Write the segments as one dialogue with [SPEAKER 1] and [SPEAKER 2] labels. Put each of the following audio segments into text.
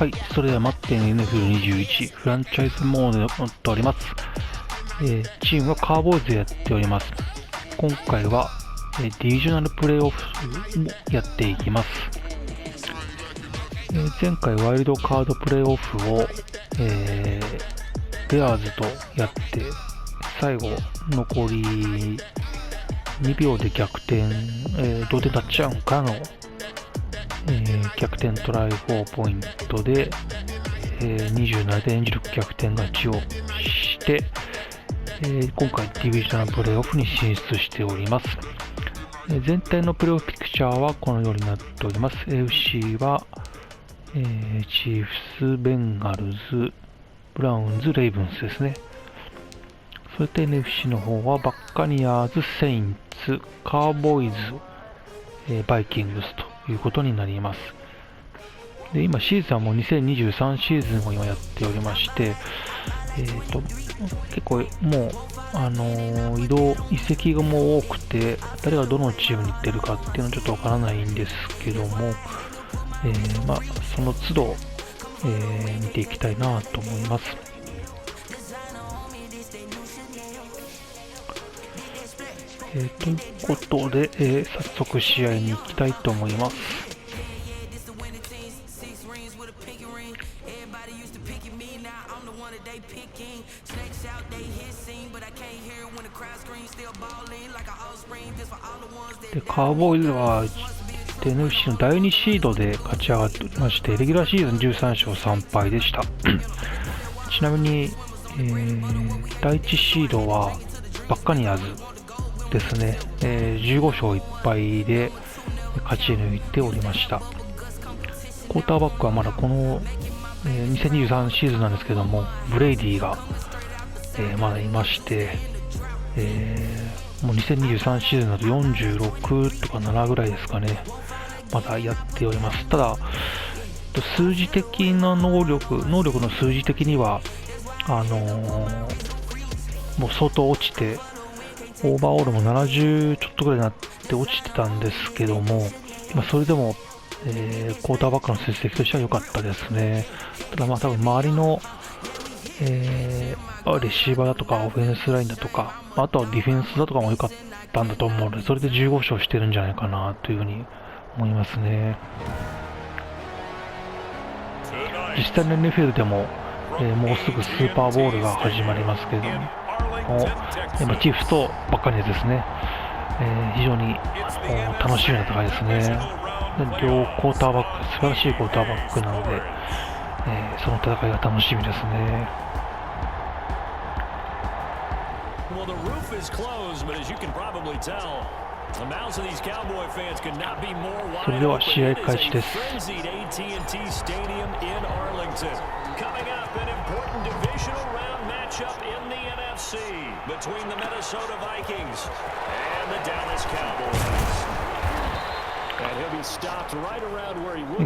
[SPEAKER 1] はい、それではマッデン NFL21 フランチャイズモードに乗っております。チームはカーボーイズでやっております。今回は、ディビジョナルプレイオフもやっていきます。前回ワイルドカードプレイオフを、ベアーズとやって最後残り2秒で逆転、同点タッチダウンからの逆転トライ4ポイントで、27点16逆転勝ちをして、今回ディビジョナルプレイオフに進出しております。全体のプレイオフピクチャーはこのようになっております。AFC は、チーフス、ベンガルズ、ブラウンズ、レイブンスですね。それと NFC の方はバッカニアーズ、セインツ、カーボーイズ、バイキングスということになります。で、今シーズンはもう2023シーズンを今やっておりまして、結構もう、移籍がもう多くて、誰がどのチームに行ってるかっていうのはちょっとわからないんですけども、その都度、見ていきたいなと思います。ということで、早速試合に行きたいと思います。で、カーボーイズはNFC の第2シードで勝ち上がってまして、レギュラーシーズン13勝3敗でした。ちなみに、第1シードはバッカニアーズですね、15勝1敗で勝ち抜いておりました。クォーターバックはまだこの、2023シーズンなんですけども、ブレイディが、まだいまして、もう2023シーズンだと46とか7ぐらいですかね、まだやっております。ただ、数字的な能力の数字的には、もう相当落ちて、オーバーオールも70ちょっとぐらいになって落ちてたんですけども、それでも、クォーターバックの成績としては良かったですね。ただ多分周りの、レシーバーだとかオフェンスラインだとか、あとはディフェンスだとかも良かったんだと思うので、それで15勝してるんじゃないかなというふうに思いますね。実際の NFL でも、もうすぐスーパーボウルが始まりますけれども、チーフスとバッカニアですね、非常に楽しみな戦いですね。両クォーターバック、素晴らしいクォーターバックなので、その戦いが楽しみですね。それでは試合開始です。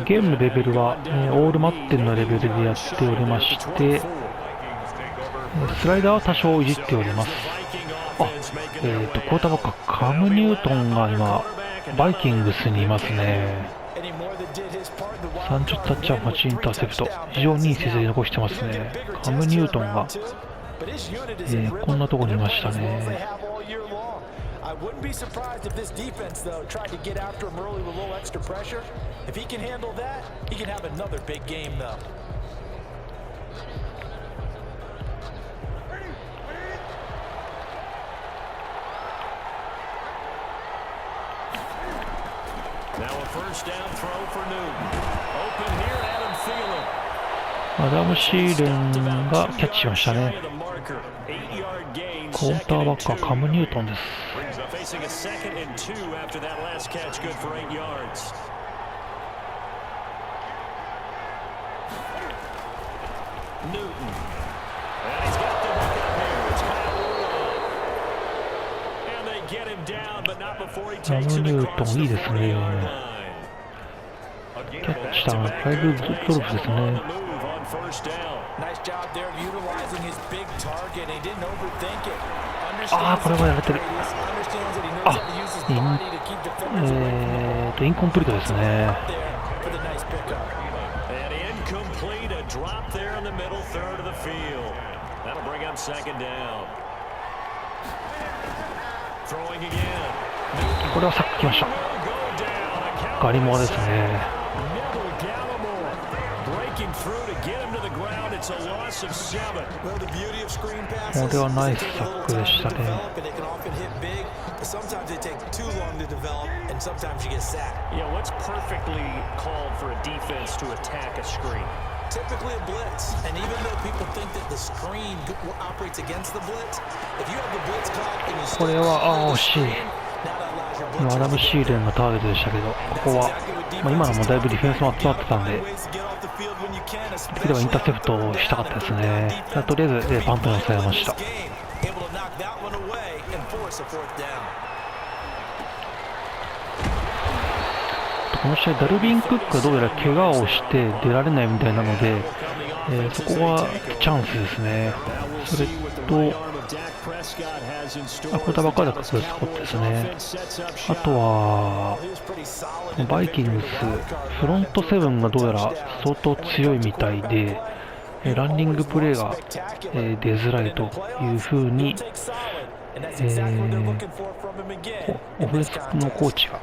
[SPEAKER 1] ゲームのレベルは、オールマッテンのレベルでやっておりまして、スライダーは多少いじっております。クォーターバックはカム・ニュートンが今バイキングスにいますね。30タッチアウト8インターセプト、非常にいい成績残してますね。カム・ニュートンが、こんなところにいましたね。
[SPEAKER 2] I wouldn't be surprised if this defense, though, tried to get after him early with a little extra pressure. If he can handle that, he can have another big game, though.
[SPEAKER 3] Now a first down throw for Newton. Open here, Adam Thielen.
[SPEAKER 1] アダム・シーレンがキャッチしましたね。クォーターバックはカム・ニュートンです。
[SPEAKER 3] Facing a 2nd and 2 after that last catch, good for 8 yards. Newton. And he's got the hook up here. It's Kyle Rudolph. And they get him down, but not before he takes it across the 40-yard line.
[SPEAKER 1] キャッチしたのはファイブドルフですね。
[SPEAKER 2] Nice job there utilizing his big target. He didn't overthink it.
[SPEAKER 1] これはやれてる。インコンプリートですね。
[SPEAKER 3] a drop there in the middle third of the field. That'll bring up second down. Throwing again.
[SPEAKER 1] これはさっき来ました。ガリモアですね。これはナイスサックでしたね。
[SPEAKER 2] Sometimes they take too long to develop, and sometimes you get sacked.
[SPEAKER 3] Yeah, what's perfectly called for a defense to attack a screen?
[SPEAKER 2] Typically a blitz, and even though people think that the screen operates against the blitz, if you have the blitz caught and you still
[SPEAKER 1] これは惜しい。アダム・シーレンがターゲットでしたけど、ここは、今のもだいぶディフェンスも集まってたんで、ではインターセプトをしたかったですね。とりあえずパントに抑えました。この試合ダルビン・クックがどうやら怪我をして出られないみたいなので、そこはチャンスですね。それとこれタバカダックスポットですね。あとはバイキングスフロントセブンがどうやら相当強いみたいで、ランニングプレーが出づらいというふうにオフェンスのコーチが、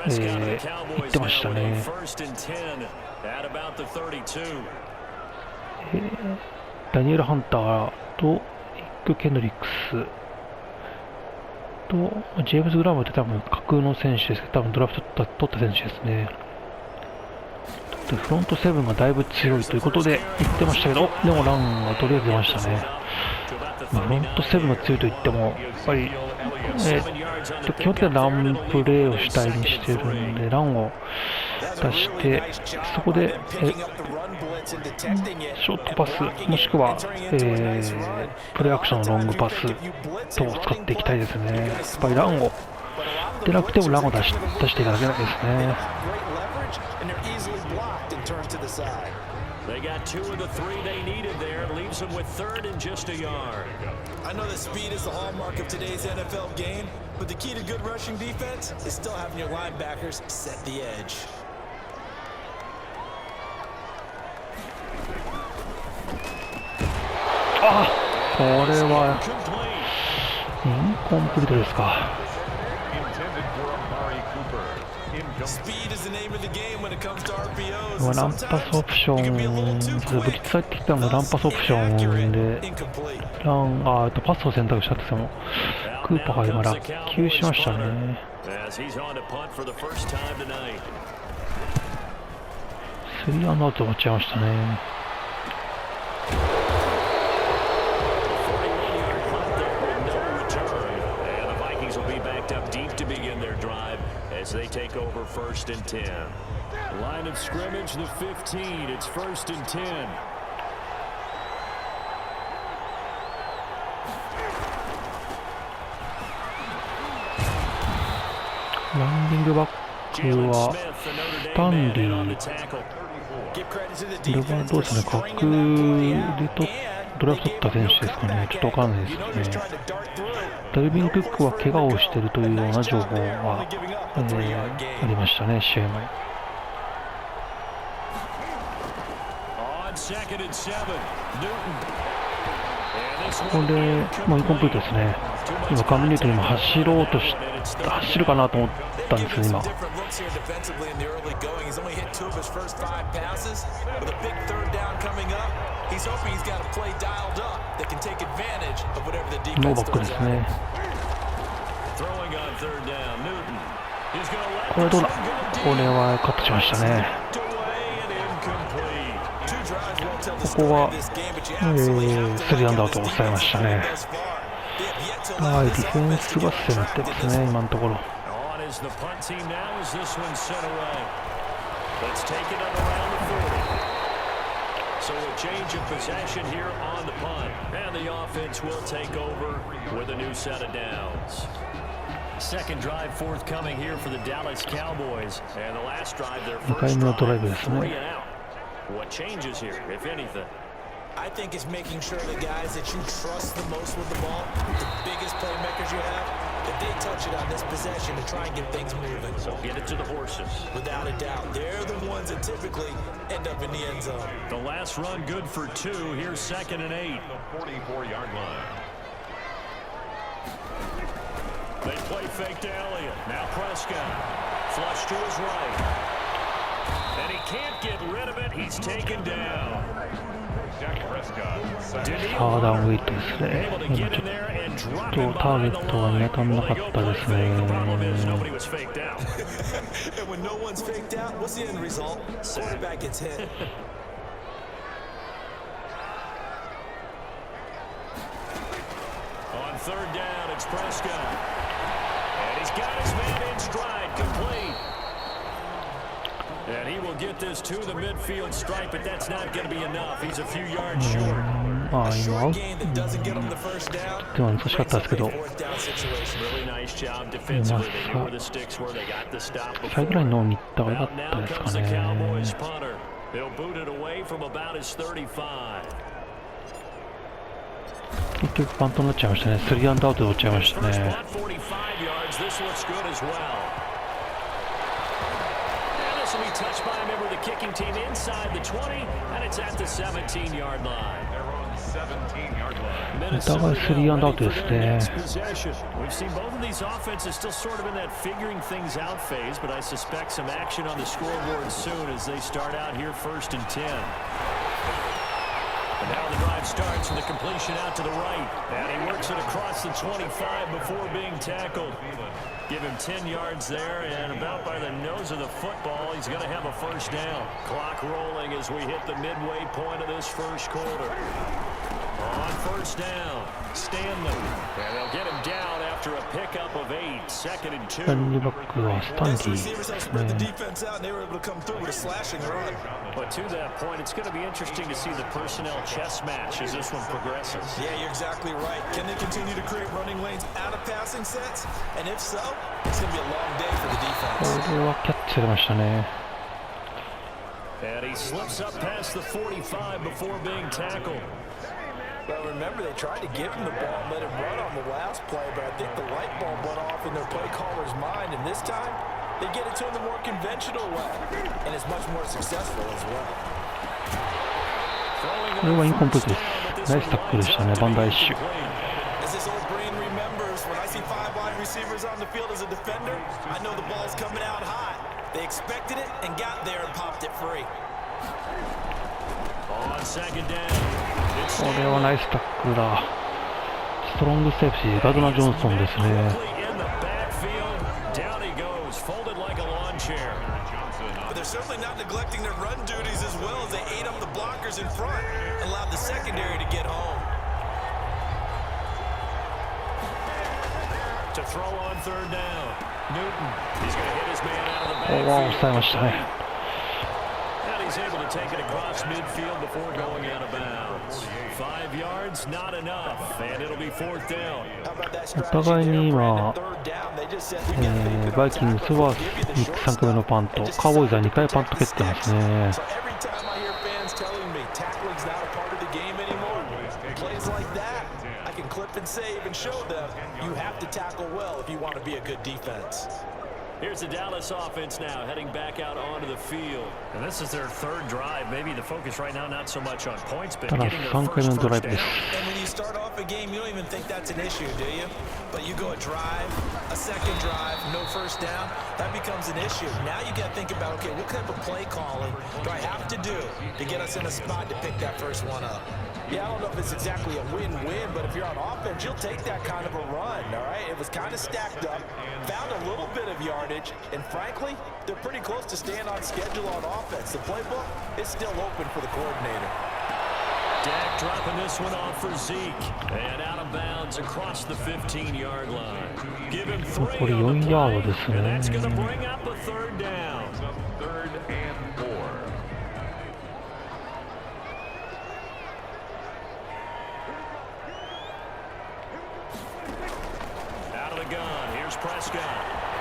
[SPEAKER 1] 言ってましたね。ダニエル・ハンターとニック・ケンドリックスとジェームズ・グラムって多分架空の選手ですけど、多分ドラフト取った選手ですね。フロントセブンがだいぶ強いということで言ってましたけど、でもランはとりあえず出ましたね。フロントセブンが強いと言ってもやっぱり、基本的にはランプレーを主体にしているので、ランを出してそこでショートパスもしくは、プレーアクションのロングパス等を使っていきたいですね。やっぱりランを出なくてもランを出していかなきゃいけないですね。
[SPEAKER 3] They got 2 of the 3 they needed there. Leaves them with third and just a yard.
[SPEAKER 2] I know that speed is the hallmark of today's NFL game, but the key to good rushing defense is still having your linebackers set the edge.
[SPEAKER 1] これはインコンプリートですか。ランパスオプション、ブリッツ入ってきたのもランパスオプションで、パスを選択したんですけども、クーパーが今落球しましたね。3アンドアウト終わっちゃいましたね。
[SPEAKER 3] They take over first and 10. Line of scrimmage, the 15. It's first and 10.
[SPEAKER 1] ランディングバックはスタンリー、これはどうですね、架空でドラフト取った選手ですかね、ちょっとわかんないですね。ダルビン・クックは怪我をしているというような情報が、ありましたね、試合前。これ、インコンプリートですね。今、カム・ニュートンにも走るかなと思ったんですけど、今。ノーバックですね。これどうだ。これはカットしましたね。ここは、3アンダーと抑えましたね。ディフェンスが攻めてますね、今のところ。
[SPEAKER 3] So a change of possession here on the punt, and the offense will take over with a new set of downs. Second drive forthcoming here for the Dallas Cowboys, and the last drive their first drive 3 and out. What changes here, if anything?
[SPEAKER 2] I think it's making sure the guys that you trust the most with the ball, the biggest playmakers you have, that they touch it on this possession to try and get things moving.
[SPEAKER 3] So get it to the horses.
[SPEAKER 2] Without a doubt, they're the ones that typically end up in the end zone.
[SPEAKER 3] The last run good for 2. Here's 2nd and 8.
[SPEAKER 4] The 44-yard line.
[SPEAKER 3] They play fake to Elliott. Now Prescott. Flush to his right. And he can't get rid of it. He's taken down.
[SPEAKER 4] Jack Prescott.
[SPEAKER 1] サーダウンウェイトですね。
[SPEAKER 3] Able to get in there and drop
[SPEAKER 1] ちょっ
[SPEAKER 3] him
[SPEAKER 1] とターゲ
[SPEAKER 3] behind the
[SPEAKER 1] ットが見
[SPEAKER 3] line.
[SPEAKER 1] 当たらなか
[SPEAKER 3] Well,
[SPEAKER 1] った
[SPEAKER 3] they
[SPEAKER 1] で
[SPEAKER 3] go
[SPEAKER 1] す
[SPEAKER 3] play
[SPEAKER 1] ね。
[SPEAKER 3] fake. The problem is nobody was faked out.
[SPEAKER 2] And when no one's faked out, what's the end result? Quarterback gets hit.
[SPEAKER 3] On 3rd down, it's Prescott. And he's got his man in stride, complete. And he will get this to the midfield stripe, but that's not going to be enough. He's a few yards short.
[SPEAKER 1] ああ、今、
[SPEAKER 2] Short gain that doesn't get them the first down.
[SPEAKER 1] でも難しかったですけど、
[SPEAKER 2] Fourth down situation.
[SPEAKER 3] Really nice job defensively. They knew where the sticks were. They got the stop
[SPEAKER 1] 最後ぐらい
[SPEAKER 3] before.
[SPEAKER 1] のに行った方が良か
[SPEAKER 3] Out
[SPEAKER 1] った
[SPEAKER 3] now
[SPEAKER 1] です
[SPEAKER 3] comes
[SPEAKER 1] か
[SPEAKER 3] the
[SPEAKER 1] ね。
[SPEAKER 3] Cowboys punter. He'll boot it away from about his 35.
[SPEAKER 1] 結局パントになっちゃいましたね。3アンダーアウトで落ちちゃいました
[SPEAKER 3] First
[SPEAKER 1] ね。
[SPEAKER 3] punt, 45 yards. This looks good as well. And this will be touched by a member of the kicking team inside the 20, and it's at the 17-yard line.
[SPEAKER 4] They're on the 17-yard line.
[SPEAKER 1] お互い3アンダーアウトですね。
[SPEAKER 3] We've seen both of these offenses still sort of in that figuring things out phase, but I suspect some action on the scoreboard soon as they start out here 1st and 10. And now the drive starts with a completion out to the right. And he works it across the 25 before being tackled. Give him 10 yards there, and about by the nose of the football, he's going to have a first down. Clock rolling as we hit the midway point of this first quarter. On 1st down, Stanley. And they'll get him down after a pickup of 8. 2nd and 2.
[SPEAKER 1] ランニングバックはスタンデ
[SPEAKER 2] These
[SPEAKER 1] ィ
[SPEAKER 2] receivers
[SPEAKER 1] で
[SPEAKER 2] helped
[SPEAKER 1] す
[SPEAKER 2] spread the
[SPEAKER 1] ね。
[SPEAKER 2] defense out, and they were able to come through with a slashing run.
[SPEAKER 3] But to that point, it's going to be interesting to see the personnel chess match as this one progresses.
[SPEAKER 2] Yeah, you're exactly right. Can they continue to create running lanes out of passing sets? And if so, it's going to be a long day for the
[SPEAKER 1] こ
[SPEAKER 2] defense.
[SPEAKER 1] れはキャッチされましたね。
[SPEAKER 3] And he slips up past the 45 before being tackled.
[SPEAKER 2] Well, remember, they tried to give him the ball and let him run on the last play, but I think the light bulb went off in their play caller's mind, and this time, they get it to him the more conventional way, and it's much more successful as well.
[SPEAKER 1] これはインコンプリートです。ナイスタックルでしたね、バンダイッシュ。
[SPEAKER 2] As this old brain remembers, when I see 5 wide receivers on the field as a defender, I know the ball's coming out high. They expected it and got there and popped it free.
[SPEAKER 3] On 2nd down.
[SPEAKER 1] これはナイスタックルだ。ストロングセーフティー、ガドナー・ジョンソンですね。
[SPEAKER 3] In the backfield, down he goes, folded like a lawn chair.
[SPEAKER 2] But they're certainly not neglecting their run duties as well as they ate up the blockers in front and allowed the secondary to get home.
[SPEAKER 3] To throw on 3rd down. Newton, he's going to hit his man out of the
[SPEAKER 1] ここは
[SPEAKER 3] backfield.
[SPEAKER 1] 抑えましたね。
[SPEAKER 3] And he's able to take it across midfield before going out of bounds. 5 yards, not enough, and it'll be 4th down.
[SPEAKER 2] How about that
[SPEAKER 1] お
[SPEAKER 2] strategy
[SPEAKER 1] 互い
[SPEAKER 2] there,
[SPEAKER 1] に
[SPEAKER 2] Brandon?
[SPEAKER 1] 今、
[SPEAKER 2] Third down, they just said, we got
[SPEAKER 1] バイキングスは3回目のパント、カウボーイズは2回パント蹴ってますね。
[SPEAKER 2] So every time I hear fans telling me tackling's not a part of the game anymore, plays like that, I can clip and save and show them you have to tackle well if you want to be a good defense.
[SPEAKER 3] Here's the Dallas offense now, heading back out onto the field. And this is their 3rd drive. Maybe the focus right now not so much on points, but
[SPEAKER 1] ただ
[SPEAKER 3] getting their
[SPEAKER 1] 3回目の
[SPEAKER 3] first
[SPEAKER 1] ドライ
[SPEAKER 3] first
[SPEAKER 1] ブです
[SPEAKER 3] down.
[SPEAKER 2] And when you start off a game, you don't even think that's an issue, do you? But you go a drive, a second drive, no first down, that becomes an issue. Now you got to think about, okay, what type of play calling do I have to do to get us in a spot to pick that first one up? Yeah, I don't know if it's exactly a win-win, but if you're on offense, you'll take that kind of a run, all right? It was kind of stacked up, found a little bit of yardage, and frankly, they're pretty close to staying on schedule on offense. The playbook is still open for the coordinator.
[SPEAKER 3] Dak dropping this one off for Zeke. And out of bounds across the 15-yard line. Give him 3
[SPEAKER 1] 残り
[SPEAKER 3] on the
[SPEAKER 1] 4ヤード
[SPEAKER 3] play,
[SPEAKER 1] ですね。
[SPEAKER 3] and that's going to bring up a 3rd down.
[SPEAKER 4] Third and 4.
[SPEAKER 3] Out of the gun, here's Prescott.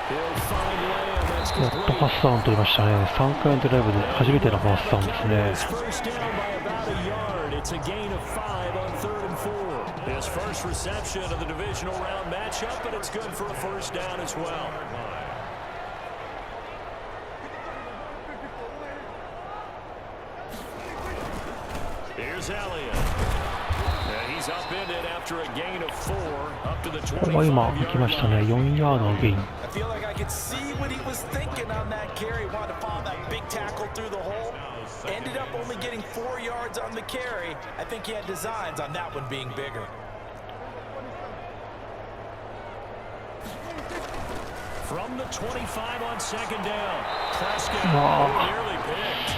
[SPEAKER 1] やっとファーストダウン取りましたね。3回のドライブで初めてのファーストダウンですね。
[SPEAKER 3] It's a gain of 5 on 3rd and 4. His first reception of the divisional round matchup, and it's good for a first down as well. Here's Elliott. He's upended after a gain of 4 up to the 25.
[SPEAKER 1] 今行きましたね。4ヤードのゲイン。
[SPEAKER 2] I feel like I could see what he was thinking on that carry. Wanted to follow that big tackle through the hole. Ended up only getting 4 yards on the carry. I think he had designs on that one being bigger.
[SPEAKER 3] From the 25 on 2nd down. Prescott nearly picked.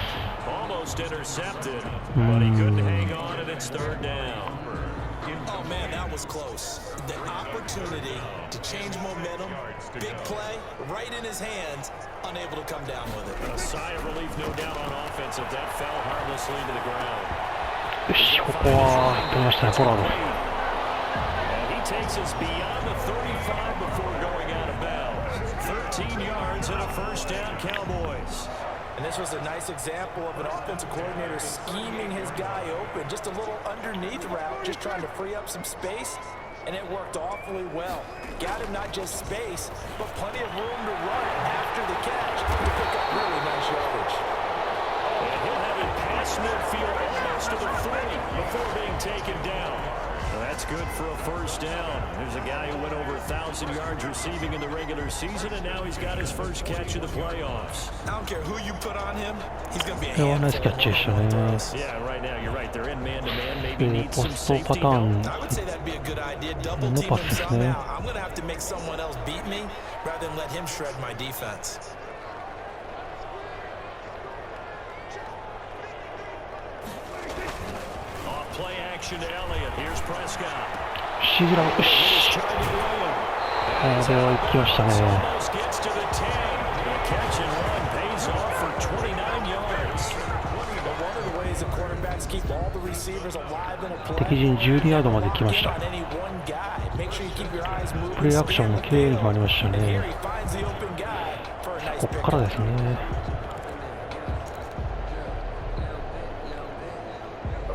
[SPEAKER 3] Almost intercepted, but he couldn't hang on, and it's 3rd down.
[SPEAKER 2] Oh man, that was close. The opportunity to change momentum, big play, right in his hands, unable to come down with it.
[SPEAKER 3] A sigh of relief, no doubt, on offense if that fell harmlessly to the ground.
[SPEAKER 1] よし、ここは取りましたね、ポラード。
[SPEAKER 3] And he takes us beyond the 35 before going out of bounds. 13 yards and a first down, Cowboys.
[SPEAKER 2] And this was a nice example of an offensive coordinator scheming his guy open. Just a little underneath route, just trying to free up some space. And it worked awfully well. Got him not just space, but plenty of room to run after the catch to pick up really nice yardage.
[SPEAKER 3] And he'll have it past midfield almost to the 40 before being taken down. Well, that's good for a first down. There's a guy who went over 1,000 yards receiving in the regular season, and now he's got his first catch of the playoffs.
[SPEAKER 2] I don't care who you put on him, he's going to be a
[SPEAKER 1] これはナイスキャッチでしたね。
[SPEAKER 3] Yeah, right now you're right. They're in man-to-man. Maybe need
[SPEAKER 1] ポ
[SPEAKER 3] some
[SPEAKER 1] スト
[SPEAKER 3] safety
[SPEAKER 1] パター
[SPEAKER 3] help.
[SPEAKER 1] ン
[SPEAKER 2] I would say that'd be a good idea. Double
[SPEAKER 1] の
[SPEAKER 2] team
[SPEAKER 1] パ
[SPEAKER 2] him
[SPEAKER 1] スですね。
[SPEAKER 2] somehow. I'm going to have to make someone else beat me rather than let him shred my defense.
[SPEAKER 3] Play action to Elliott. Here's Prescott.
[SPEAKER 1] シグラム、よし。これは行きましたね。
[SPEAKER 3] Almost gets to the 10. The catch and run pays off for 29 yards.
[SPEAKER 2] But one of the ways the quarterbacks keep all the receivers alive in a play.
[SPEAKER 1] 敵陣12ヤードまで来ました。
[SPEAKER 2] On any one guy. Make sure you keep your eyes moving.
[SPEAKER 1] プレーアクションも綺麗に決まりました
[SPEAKER 2] And here
[SPEAKER 1] ね。
[SPEAKER 2] he finds the open guy for a nice
[SPEAKER 1] ここからですね。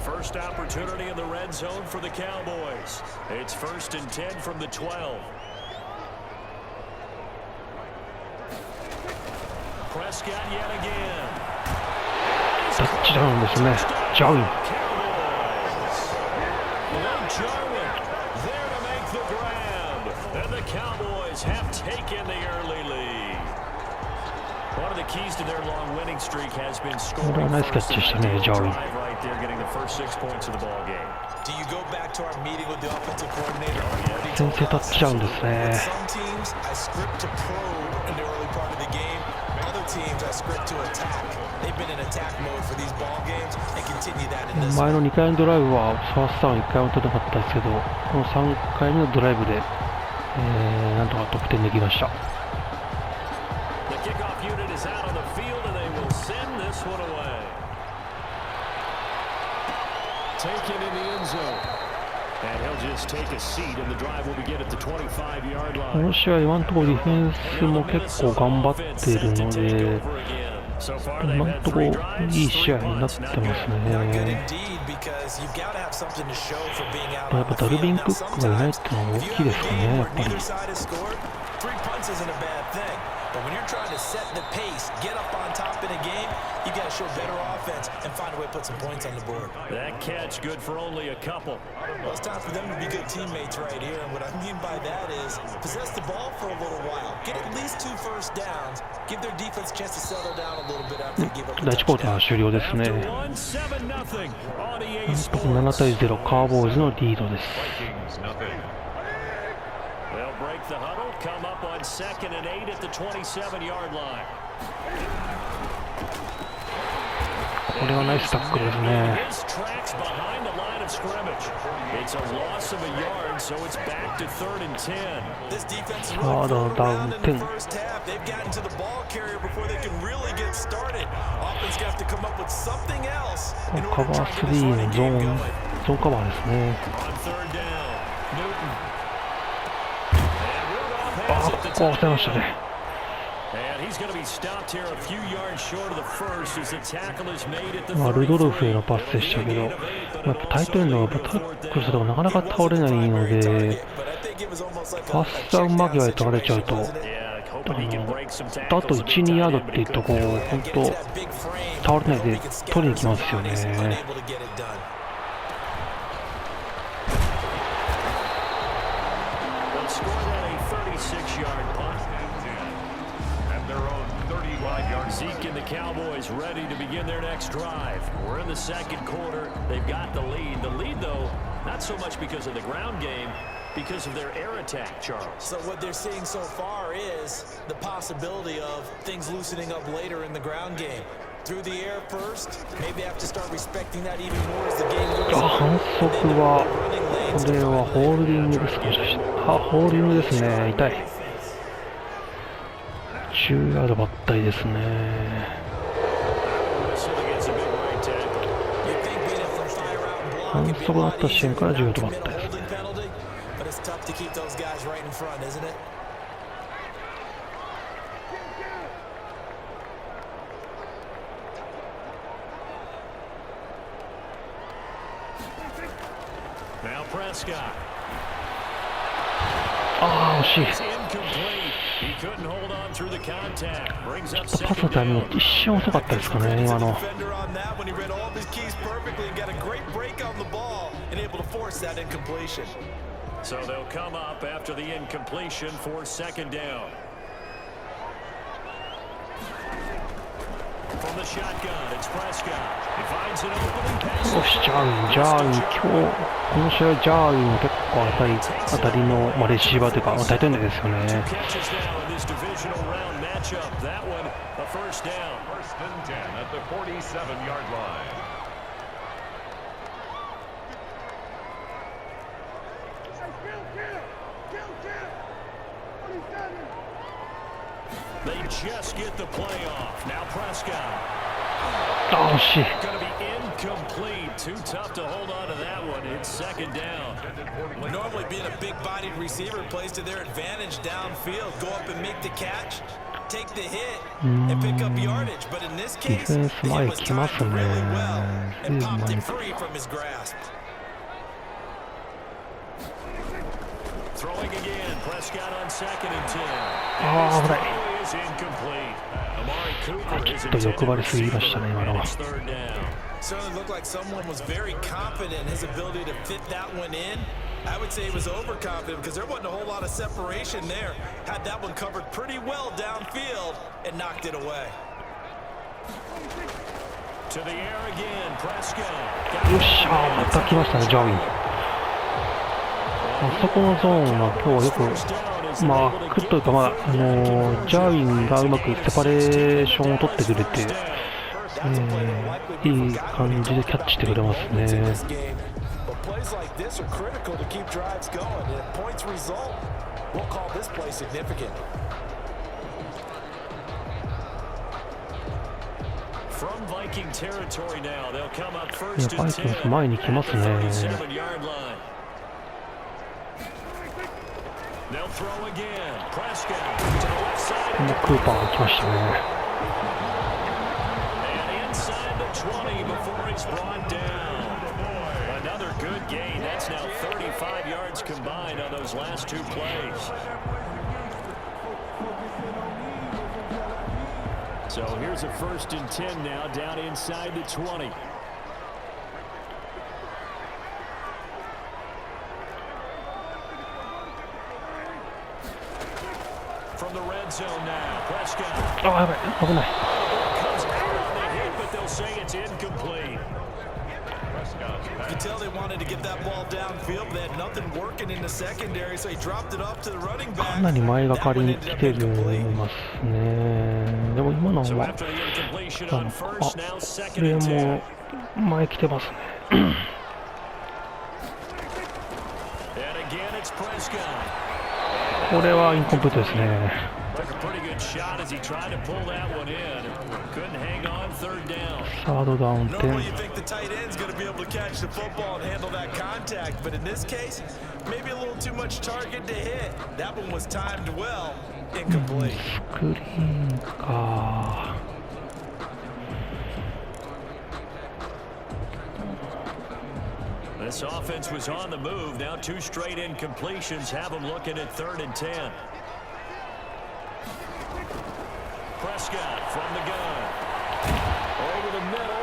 [SPEAKER 3] First opportunity in the red zone for the Cowboys. It's 1st and 10 from the 12. Prescott yet again.
[SPEAKER 1] タッチダウンですね。ジャウン。
[SPEAKER 3] Cowboys. Jarwin there to make the grab. And the Cowboys have taken the early lead. One of the keys to their long winning streak has been scoring
[SPEAKER 1] nice
[SPEAKER 3] first
[SPEAKER 1] catch
[SPEAKER 3] and
[SPEAKER 1] でしたね、ジャウン。
[SPEAKER 3] drive right there, getting the first 6 points of the ball game.
[SPEAKER 2] Do you go back to our meeting with the offensive coordinator?
[SPEAKER 1] 先制タッチダウンですね。
[SPEAKER 2] Some teams I script to probe in the early part of the game. Other teams I script to attack. They've been in attack mode for these ball games and continue that in this.
[SPEAKER 1] 前の2回のドライブはファーストダウン1回も取れなかったですけど、この3回目のドライブで、なんとか得点できました。
[SPEAKER 3] The kickoff unit is out on the field, and they will send this one away. Taken in the end zone. And he'll just take a seat, and the drive will begin at the 25-yard
[SPEAKER 1] こ
[SPEAKER 3] line.
[SPEAKER 1] の試合、今のところディフェンスも結構頑張っているので、
[SPEAKER 3] So far,
[SPEAKER 1] 今
[SPEAKER 3] they've
[SPEAKER 1] の
[SPEAKER 3] had
[SPEAKER 1] ところ
[SPEAKER 3] 3 drives,
[SPEAKER 1] いい試合
[SPEAKER 3] 3
[SPEAKER 1] になっ
[SPEAKER 3] punts.
[SPEAKER 1] て
[SPEAKER 3] Not
[SPEAKER 1] ま
[SPEAKER 3] good.
[SPEAKER 1] す
[SPEAKER 2] Not good
[SPEAKER 1] ね。
[SPEAKER 2] indeed because you've got to have something to show for being out
[SPEAKER 1] やっ
[SPEAKER 2] on
[SPEAKER 1] ぱ
[SPEAKER 2] the
[SPEAKER 1] ダルビ
[SPEAKER 2] field.
[SPEAKER 1] ン・
[SPEAKER 2] Now
[SPEAKER 1] クックがいないっていうのは大
[SPEAKER 2] sometimes
[SPEAKER 1] きいですかね、
[SPEAKER 2] if
[SPEAKER 1] や
[SPEAKER 2] you
[SPEAKER 1] っ
[SPEAKER 2] have
[SPEAKER 1] ぱ
[SPEAKER 2] a
[SPEAKER 1] り
[SPEAKER 2] game where neither。side has scored, 3 punts isn't a bad thing. But when you're trying to set the pace, get up on top in a game, you got to show better offense and find a way to put some points on the board.
[SPEAKER 3] That catch good for only a couple.
[SPEAKER 2] Well, it's time for them to be good teammates right here. And what I mean by that is possess the ball for a little while. Get at least 2 first downs. Give their defense a chance to settle down a little bit after they give up a
[SPEAKER 1] 第1クォータ
[SPEAKER 2] touchdown.
[SPEAKER 1] ー終了ですね。
[SPEAKER 3] After one, 7-0 on EA
[SPEAKER 1] 7
[SPEAKER 3] Sports.
[SPEAKER 1] 対0、カーボーイズのリードです。
[SPEAKER 4] Vikings nothing.
[SPEAKER 3] They'll break the huddle, come up on 2nd and 8 at the 27-yard line.
[SPEAKER 1] これはナイスタックルですね。
[SPEAKER 3] His tracks behind the line of scrimmage. It's a loss of a yard, so it's back to 3rd and 10.
[SPEAKER 2] This defense is
[SPEAKER 1] Oh,
[SPEAKER 2] really throwing
[SPEAKER 1] down
[SPEAKER 2] around in the
[SPEAKER 1] 10.
[SPEAKER 2] first half. They've gotten to the ball carrier before they can really get started. Offense got to come up with something else in
[SPEAKER 1] カ
[SPEAKER 2] order to
[SPEAKER 1] バ
[SPEAKER 2] try
[SPEAKER 1] ー
[SPEAKER 2] and get
[SPEAKER 1] 3
[SPEAKER 2] this running
[SPEAKER 1] の
[SPEAKER 2] game going.
[SPEAKER 1] ゾーンカバーですね。
[SPEAKER 3] On 3rd down, Newton.
[SPEAKER 1] あ、ここは抑えましたね。ルドルフへのパスでしたけど、やっぱタイトエンドがタックルするとなかなか倒れないので、パスダウン間際で取られちゃうと、あと 1、2ヤードっていったこう本当倒れないで取りに来ますよね。
[SPEAKER 3] Zeke and the Cowboys ready to begin their next drive. We're in the second quarter. They've got the lead. The lead, though, not so much because of the ground game, because of their air attack, Charles.
[SPEAKER 2] So what they're seeing so far is the possibility of things loosening up later in the ground game. Through the air first, maybe have to start respecting that even more as the game goes on.
[SPEAKER 1] 反則は、これはホールディングですか。ホールディングですね。痛い。10ヤードばったりですね。反則があったシーンから10ヤードばったりですね。ああ、惜しい。パスのタイミング一瞬遅かったですかね、今の。
[SPEAKER 3] So they'll come up after the incompletion for second down. From the shotgun, it's Prescott. He finds an opening pass.
[SPEAKER 1] よし、ジャーウィン、今日、この試合、ジャーウィンは結構当たりの、レシーバーというか、タイトエンドですよね。
[SPEAKER 3] That one, a first down.
[SPEAKER 4] First and 10 at the 47-yard line.
[SPEAKER 3] They just get the play off. Now Prescott.
[SPEAKER 1] ああ、惜しい。
[SPEAKER 3] Going to be incomplete. Too tough to hold on to that one. It's second down.
[SPEAKER 2] Well, normally being a big-bodied receiver plays to their advantage downfield. Go up and make the catch, take the hit, and pick up yardage. But in this case, he was timed really well and popped it free from his grasp.
[SPEAKER 3] Throwing again. Prescott on second and 10.
[SPEAKER 1] ああ、危ない。
[SPEAKER 3] Is incomplete. Amari Cooper
[SPEAKER 1] ちょっと欲張りすぎましたね、今のは。
[SPEAKER 3] third down.
[SPEAKER 2] Certainly looked like someone was very confident in his ability to fit that one in. I would say he was overconfident because there wasn't a whole lot of separation there. Had that one covered pretty well downfield and knocked it away.
[SPEAKER 3] To the air again. Prescott.
[SPEAKER 1] よっしゃー、また来ましたね、ジャーウィン。あそこのゾーンは今日はよく、来るというか、ジャーウィンがうまくセパレーションを取ってくれて、いい感じでキャッチしてくれますね。バイキングス前に来ますね。このクーパーが来ましたね。
[SPEAKER 3] So here's a first and 10 now, down inside the 20. From the red zone now, Prescott.
[SPEAKER 1] ああ、やばい、危ない。
[SPEAKER 3] But they'll say it's incomplete.
[SPEAKER 2] You could tell they wanted to get that ball downfield, but they had nothing working in the secondary, so he dropped it off to the running back.
[SPEAKER 1] かなり前がかりに来てるますね。でも今のは、これも前来てますね。これはインコンプリートですね。
[SPEAKER 3] third down.
[SPEAKER 1] サードダウン
[SPEAKER 2] Normally
[SPEAKER 1] 10
[SPEAKER 2] you think the tight end's going to be able to catch the football and handle that contact, but in this case, maybe a little too much target to hit. That one was timed well, incomplete.
[SPEAKER 1] スクリーンか。
[SPEAKER 3] This offense was on the move. Now 2 straight incompletions have them looking at 3rd and 10. Prescott from the gun. Over the middle.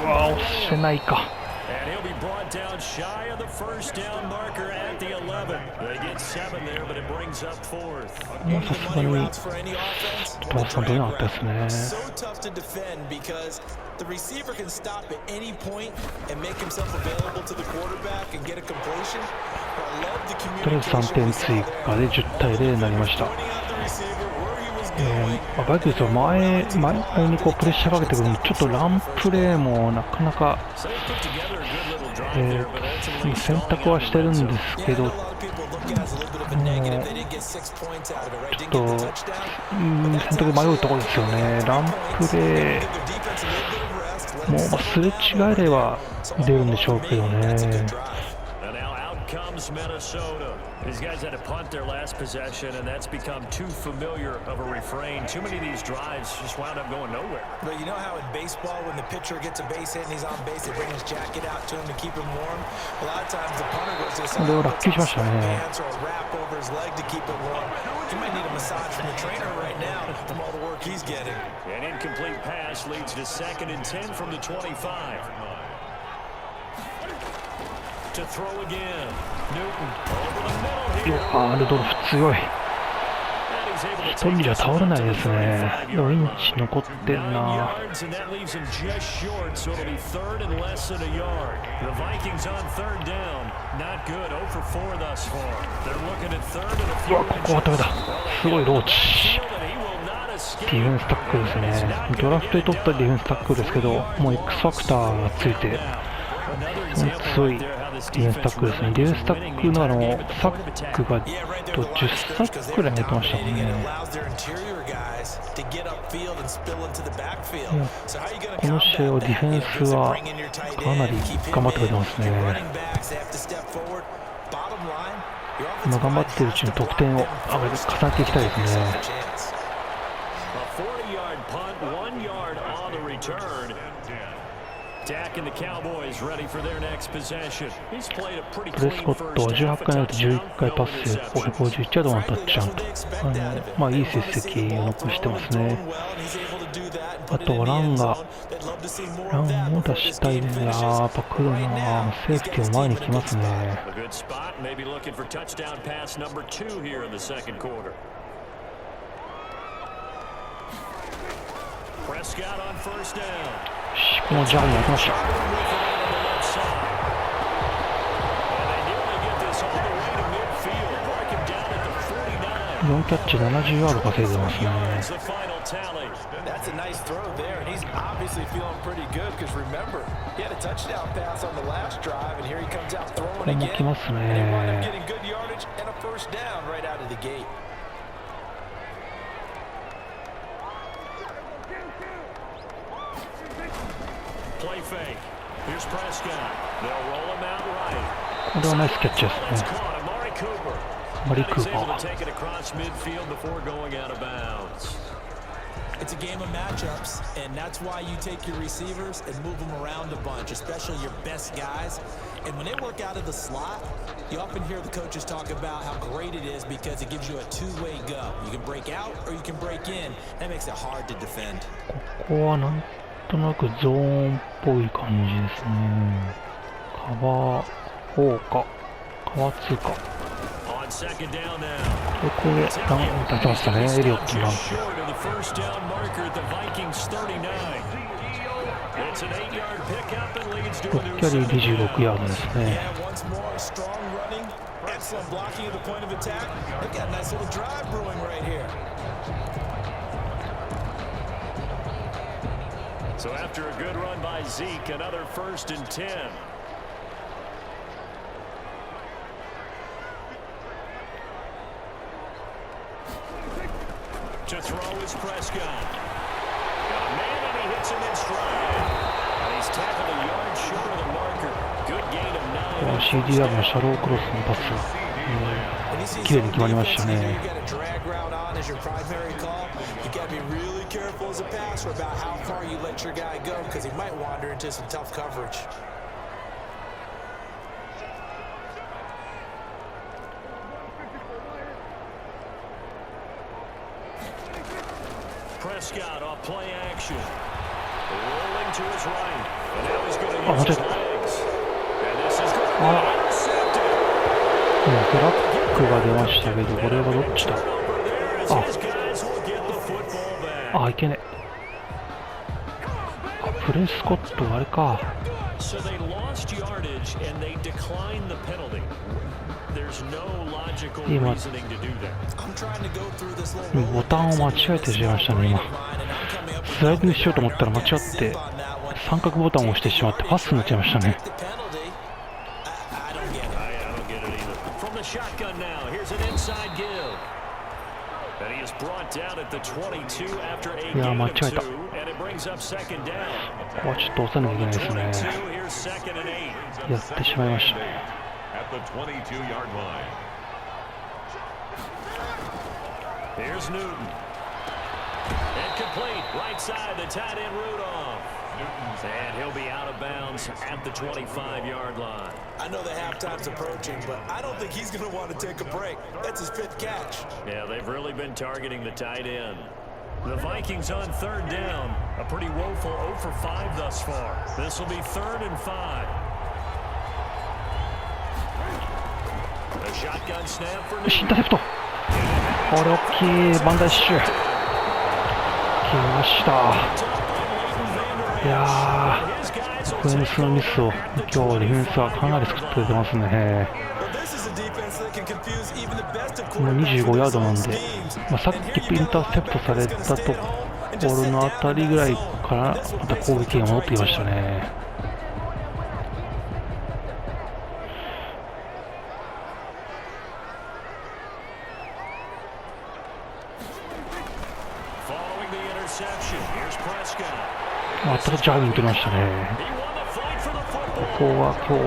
[SPEAKER 1] うわ、押せないか。
[SPEAKER 3] And he'll be brought down shy of the first down marker at the 11. They get 7 there, but it brings up 4th.
[SPEAKER 1] さすがに飛ばすの出なかったですね。
[SPEAKER 2] So tough to defend because the receiver can stop at any point and make himself available to the quarterback and get a completion. But I love the
[SPEAKER 1] とりあえず3点追加で10対0になりました。 バイクスは前にこうプレッシャーかけてくるので、ちょっとランプレーもなかなか、選択はしてるんですけど、ちょっと、選択迷うところですよね。ランプレーもうすれ違えれば出るんでしょうけどね。
[SPEAKER 3] Minnesota. These guys had to punt their last possession, and that's become too familiar of a refrain. Too many of these drives just wound up going nowhere.
[SPEAKER 2] But you know how in baseball, when the pitcher gets a base hit and he's on base, they bring his jacket out to him to keep him warm. A lot of times the punter goes to something puts on pants or a wrap over his leg to keep it warm. He might need a massage from the trainer right now from all the work he's getting.
[SPEAKER 3] An incomplete pass leads to 2nd and 10 from the 25. To throw again. Newton over the middle here.
[SPEAKER 1] ルドルフ強い。一人じゃ倒れないですね。4インチ残ってんな。
[SPEAKER 3] And that leaves him just short, so it'll be 3rd and less than a yard. The Vikings on 3rd down. Not good. 0 for 4 thus far. They're looking at 3rd and a
[SPEAKER 1] うわ、
[SPEAKER 3] few.
[SPEAKER 1] ここはダメだ。すごいローチ。ディフェンスタックルですね。ドラフトで取ったディフェンスタックルですけど、もう X ファクターがついて、強いディフェンスタックルですね。ディフェンスタックのサックが10サックくらい入ってましたもんね。この試合はディフェンスはかなり頑張ってくれてますね。今頑張っているうちに得点を重ねていきたいですね。
[SPEAKER 3] Dak and the Cowboys ready for their next possession. He's played a pretty
[SPEAKER 1] プレスコットは18回投げて11回パス成功、151ヤードのタッチダウンと、いい成績を残してますね。あとはランを出したいね。やっぱ来るな。セーフティーを前に来ますね。
[SPEAKER 3] A good spot, maybe looking for touchdown pass number 2 here in the second quarter. Prescott on first down.
[SPEAKER 1] このジャーに当てました。4キャッチ70ヤード稼いでますね。これも来ますね。
[SPEAKER 3] Play fake. Here's Prescott. They'll roll him out right.
[SPEAKER 1] これはナイスキャッチですね。マリー・クーパー。
[SPEAKER 3] Take it across midfield before going out of bounds.
[SPEAKER 2] It's a game of matchups, and that's why you take your receivers and move them around a bunch, especially your best guys. And when they work out of the slot, you often hear the coaches talk about how great it is because it gives you a two-way go. You can break out or you can break in. That makes it hard to defend.
[SPEAKER 1] ここはなんとなくゾーンっぽい感じですね。カバー4か、カバー2か。ここで立ちましたね、エリオットのランプ。6キャリー26ヤードですね。
[SPEAKER 3] So after a good run by Zeke, another 1st and 10. To throw is Prescott. Got a man and he gets him in stride. And he's tackled a yard short of the marker. Good gain of 9.
[SPEAKER 1] CDR のシャロークロスのパスが、綺麗に決まりましたね。
[SPEAKER 3] Prescott off play action. Rolling to his right. And now he's going to use his legs. And this is going to be intercepted.
[SPEAKER 1] フラッグが出ましたけど、これはどっちだ。あ、いけね。プレスコットあれか。
[SPEAKER 3] So they lost yardage and they declined the penalty. There's no logical reasoning to do that.
[SPEAKER 1] ボタンを間違えてしまいましたね、今。スライディングしようと思ったら間違って三角ボタンを押してしまってパスになっちゃいましたね。
[SPEAKER 3] Shotgun now. Here's an inside give. And he is brought down at the 22 after a gain of 2, and it brings up second down.
[SPEAKER 1] ここはちょっと押さなきゃいけないですね。やってしまいましたね。
[SPEAKER 4] At the 22-yard line.
[SPEAKER 3] Here's Newton. Incomplete. Right side, the tight end Rudolph. And he'll be out of bounds at the 25-yard line.
[SPEAKER 2] I know the halftime's approaching, but I don't think he's going to want to take a break. That's his 5th catch.
[SPEAKER 3] Yeah, they've really been targeting the tight end. The Vikings on third down. A pretty woeful 0 for 5 thus far. This will be 3rd and 5. A shotgun snap for
[SPEAKER 1] シンターセプト。これ大きいバンダイッシュ。来ました。いやー、オフェンスのミスを今日ディフェンスはかなり作ってくれてますね。もう25ヤードなんで、さっきインターセプトされたところのあたりぐらいからまた攻撃が戻ってきましたね。またジャグに取りましたね。ここは今日は、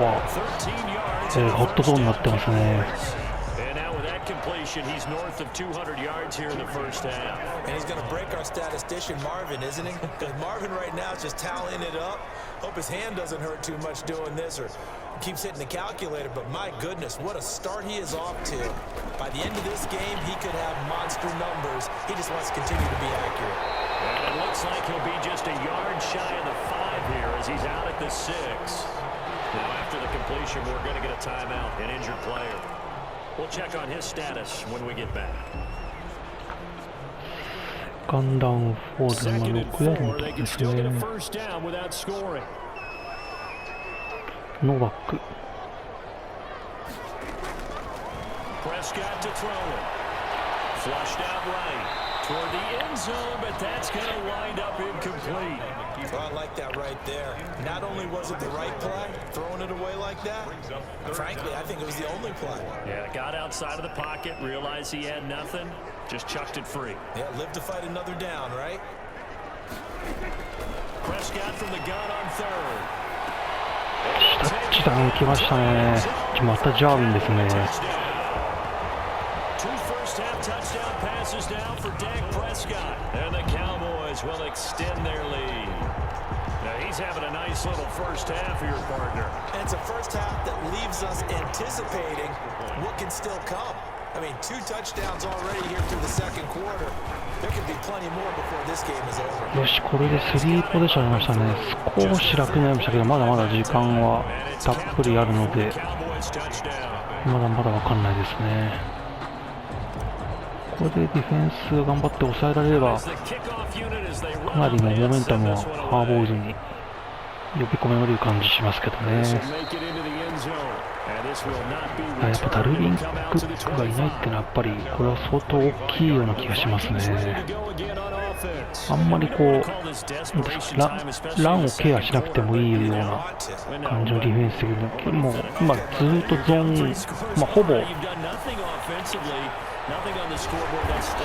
[SPEAKER 1] ホットゾーンになってますね。
[SPEAKER 3] He's north of 200 yards here in the first half.
[SPEAKER 2] And he's going to break our statistician Marvin, isn't he? Because Marvin right now is just tallying it up. Hope his hand doesn't hurt too much doing this or keeps hitting the calculator. But my goodness, what a start he is off to. By the end of this game, he could have monster numbers. He just wants to continue to be accurate.
[SPEAKER 3] And it looks like he'll be just a yard shy of the 5 here as he's out at the 6. Now after the completion, we're going to get a timeout, an injured player. We'll check on his status when we get back.
[SPEAKER 1] ガンダウン4で6ヤードのとこですね。ノーバック。
[SPEAKER 3] Prescott to throw it. Flushed out right toward the end zone, but that's going to wind up incomplete.
[SPEAKER 2] Well, I like that right there. Not only was it the right play, throwing it away like that, frankly, I think it was the only play.
[SPEAKER 3] Yeah, got outside of the pocket, realized he had nothing, just chucked it free.
[SPEAKER 2] Yeah, live to fight another down, right?
[SPEAKER 3] Prescott from the gun on third.
[SPEAKER 1] タッチダウン来ましたね。またジャービンですね。
[SPEAKER 3] Two first-half touchdown passes now for Dak Prescott, and the Cowboys will extend their lead. Now he's having a nice little first half for your partner.
[SPEAKER 2] And it's a first half that leaves us anticipating what can still come. I mean, 2 touchdowns already here through the second quarter. There could be plenty more before this game is over.
[SPEAKER 1] よし、これで3ポゼッションありましたね。少し楽になりましたけど、まだまだ時間はたっぷりあるので、まだまだわかんないですね。これでディフェンス頑張って抑えられれば、かなりのモメンタムはハーボーイズに呼び込められる感じしますけどね。やっぱダルビン・クックがいないっていうのはやっぱりこれは相当大きいような気がしますね。あんまりこうランをケアしなくてもいいような感じのディフェンスでもう今ずっとゾーン、ほぼ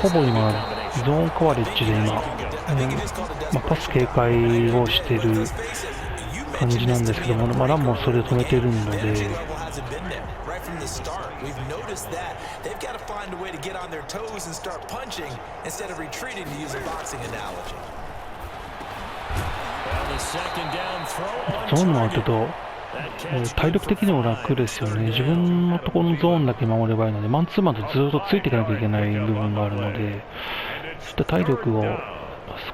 [SPEAKER 1] ほぼ今、ゾーンカバレッジで今、パス警戒をしている感じなんですけども、ランもそれで止めてるので、ゾーンの当てと体力的にも楽ですよね。自分のところのゾーンだけ守ればいいので、マンツーマンとずっとついていかなきゃいけない部分があるので、そういった体力を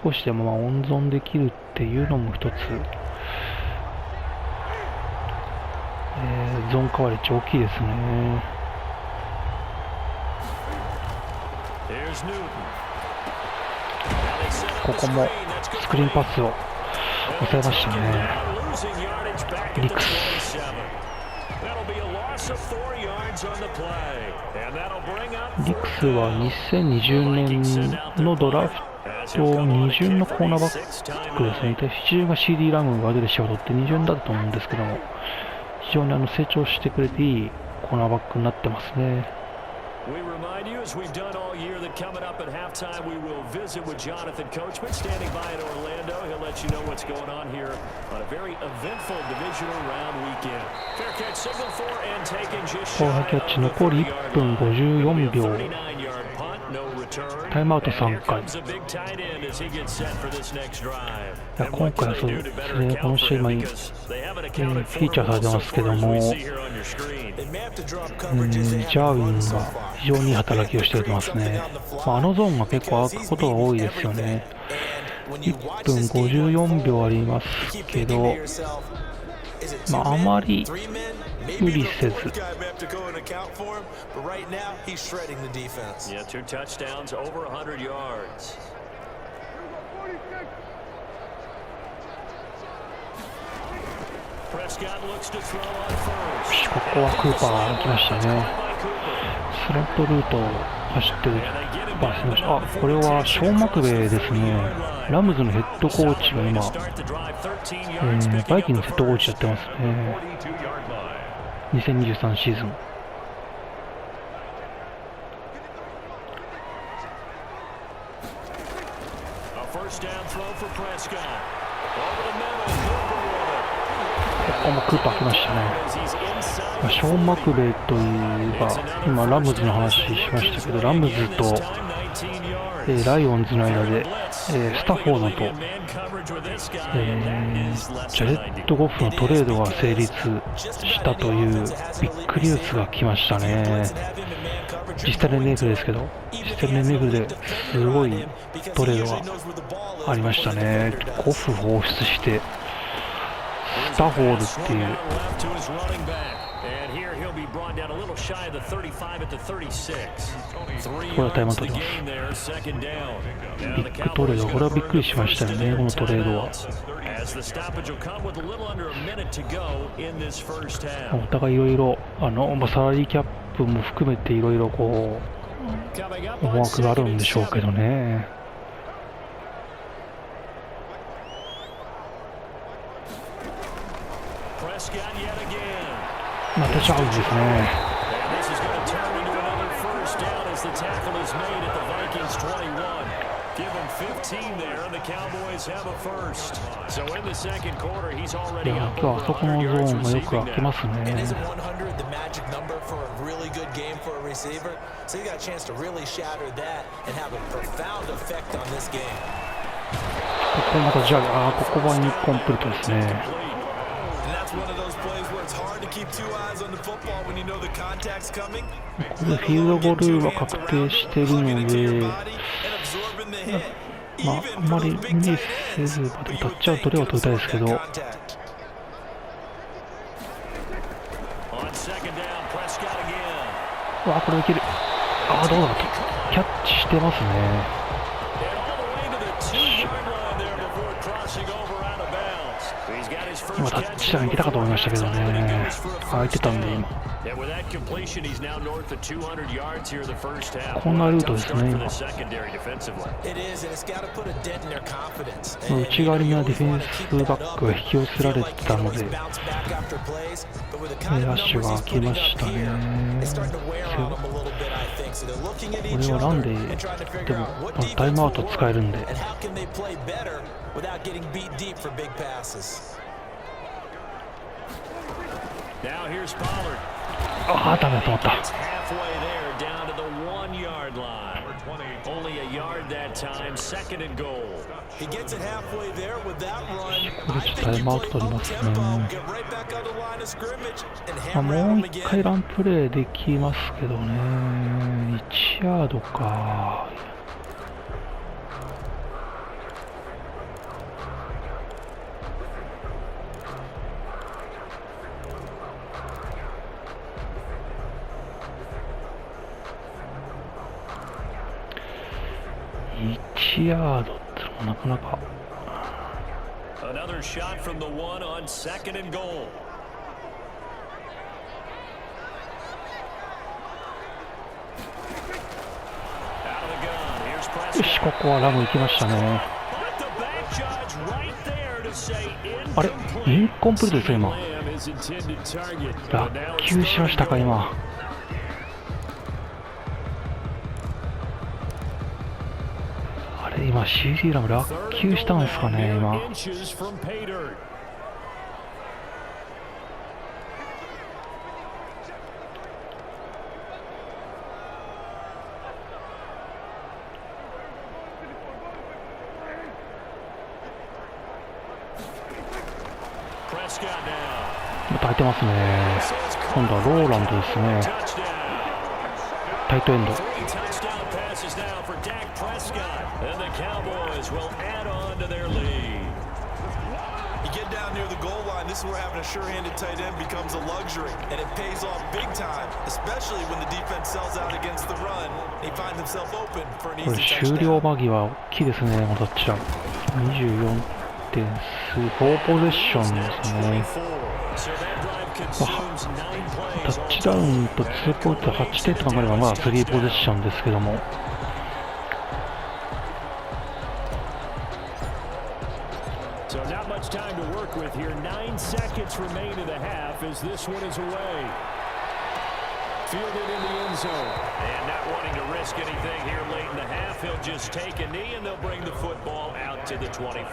[SPEAKER 1] 少しでも温存できるっていうのも一つ、ゾーンカバレッジ大きいですね。ここもスクリーンパスを抑えましたね。リクス。リクスは2020年のドラフト2巡のコーナーバックですね。1巡が CD ラムが出る仕事って2巡だったと思うんですけども、非常に成長してくれていいコーナーバックになってますね。
[SPEAKER 3] We remind you, as we've done all year, that coming up at halftime, we will visit with Jonathan Coachman, standing by in Orlando. He'll let you know what's going on here on a very eventful divisional round weekend. Fair catch signal for and taken just shy of the
[SPEAKER 1] 残り1分54秒。タイムアウト3回。今回はそうですね、この試合今フィーチャーされてますけども、ジャーウィンが非常にいい働きをしていますね。あのゾーンが結構開くことが多いですよね。1分54秒ありますけど、あまり無理せず。ここはクーパー来ましたね。スラントルートを走ってるバスのこれはショーン・マクベイですね。ラムズのヘッドコーチが今、バイキングのヘッドコーチやってますね。2023シーズン。ここもクーパー来ましたね。ショーン・マクベイといえば、今ラムズの話しましたけど、ラムズと、ライオンズの間で、スタフォードと、ジャレット・ゴフのトレードが成立したというビッグニュースが来ましたね。実際のNFLですけど、実際のNFLですごいトレードがありましたね。ゴフ放出してスタフォードっていう。これはタイムアウトです。ビッグトレード、これはびっくりしましたよね、このトレードは。お互いいろいろサラリーキャップも含めていろいろこう思惑があるんでしょうけどね。またチャージですね。いや、今日あそこのゾーンがよく開けますね。ここまたジャガー、ここはインコンプリートですね。これフィールドゴールは確定しているので、あんまり無理せず、タッチアウトでは取りたいですけど、これいける。どうだとキャッチしてますね。今タッチダウンいけたかと思いましたけどね。空いてたんで今。こんなルートですね今。内側にはディフェンスバックが引き寄せられてたので、ラッシュが開きましたね。これはランででもタイムアウト使えるんで。ああ、ダメだと思った。タイムアウト取りますね。もう一回ランプレーできますけどね。1ヤードか。1ヤードってのもなかなか。
[SPEAKER 3] Another shot from the one on second and goal.
[SPEAKER 1] よし、ここはラム行きましたね。あれ、インコンプリートですよ今。落球しましたか今。あれ今 CD ラム落球したんですかね今。また空いてますね。今度はローランドですね。タイトエンド。
[SPEAKER 2] This is where having a sure-handed tight end becomes a luxury, and it pays off big time, especially when the defense sells out against the run. He finds himself open for an easy touchdown.
[SPEAKER 1] 終了間際大きいですね、このタッチダウン。24点数、4ポゼッションですね。タッチダウンと2ポイント8点と考えればまあ3ポゼッションですけども。
[SPEAKER 3] So not much time to work with here. 9 seconds remain in the half as this one is away. Fielded in the end zone. And not wanting to risk anything here late in the half, he'll just take a knee and they'll bring the football out to the 25.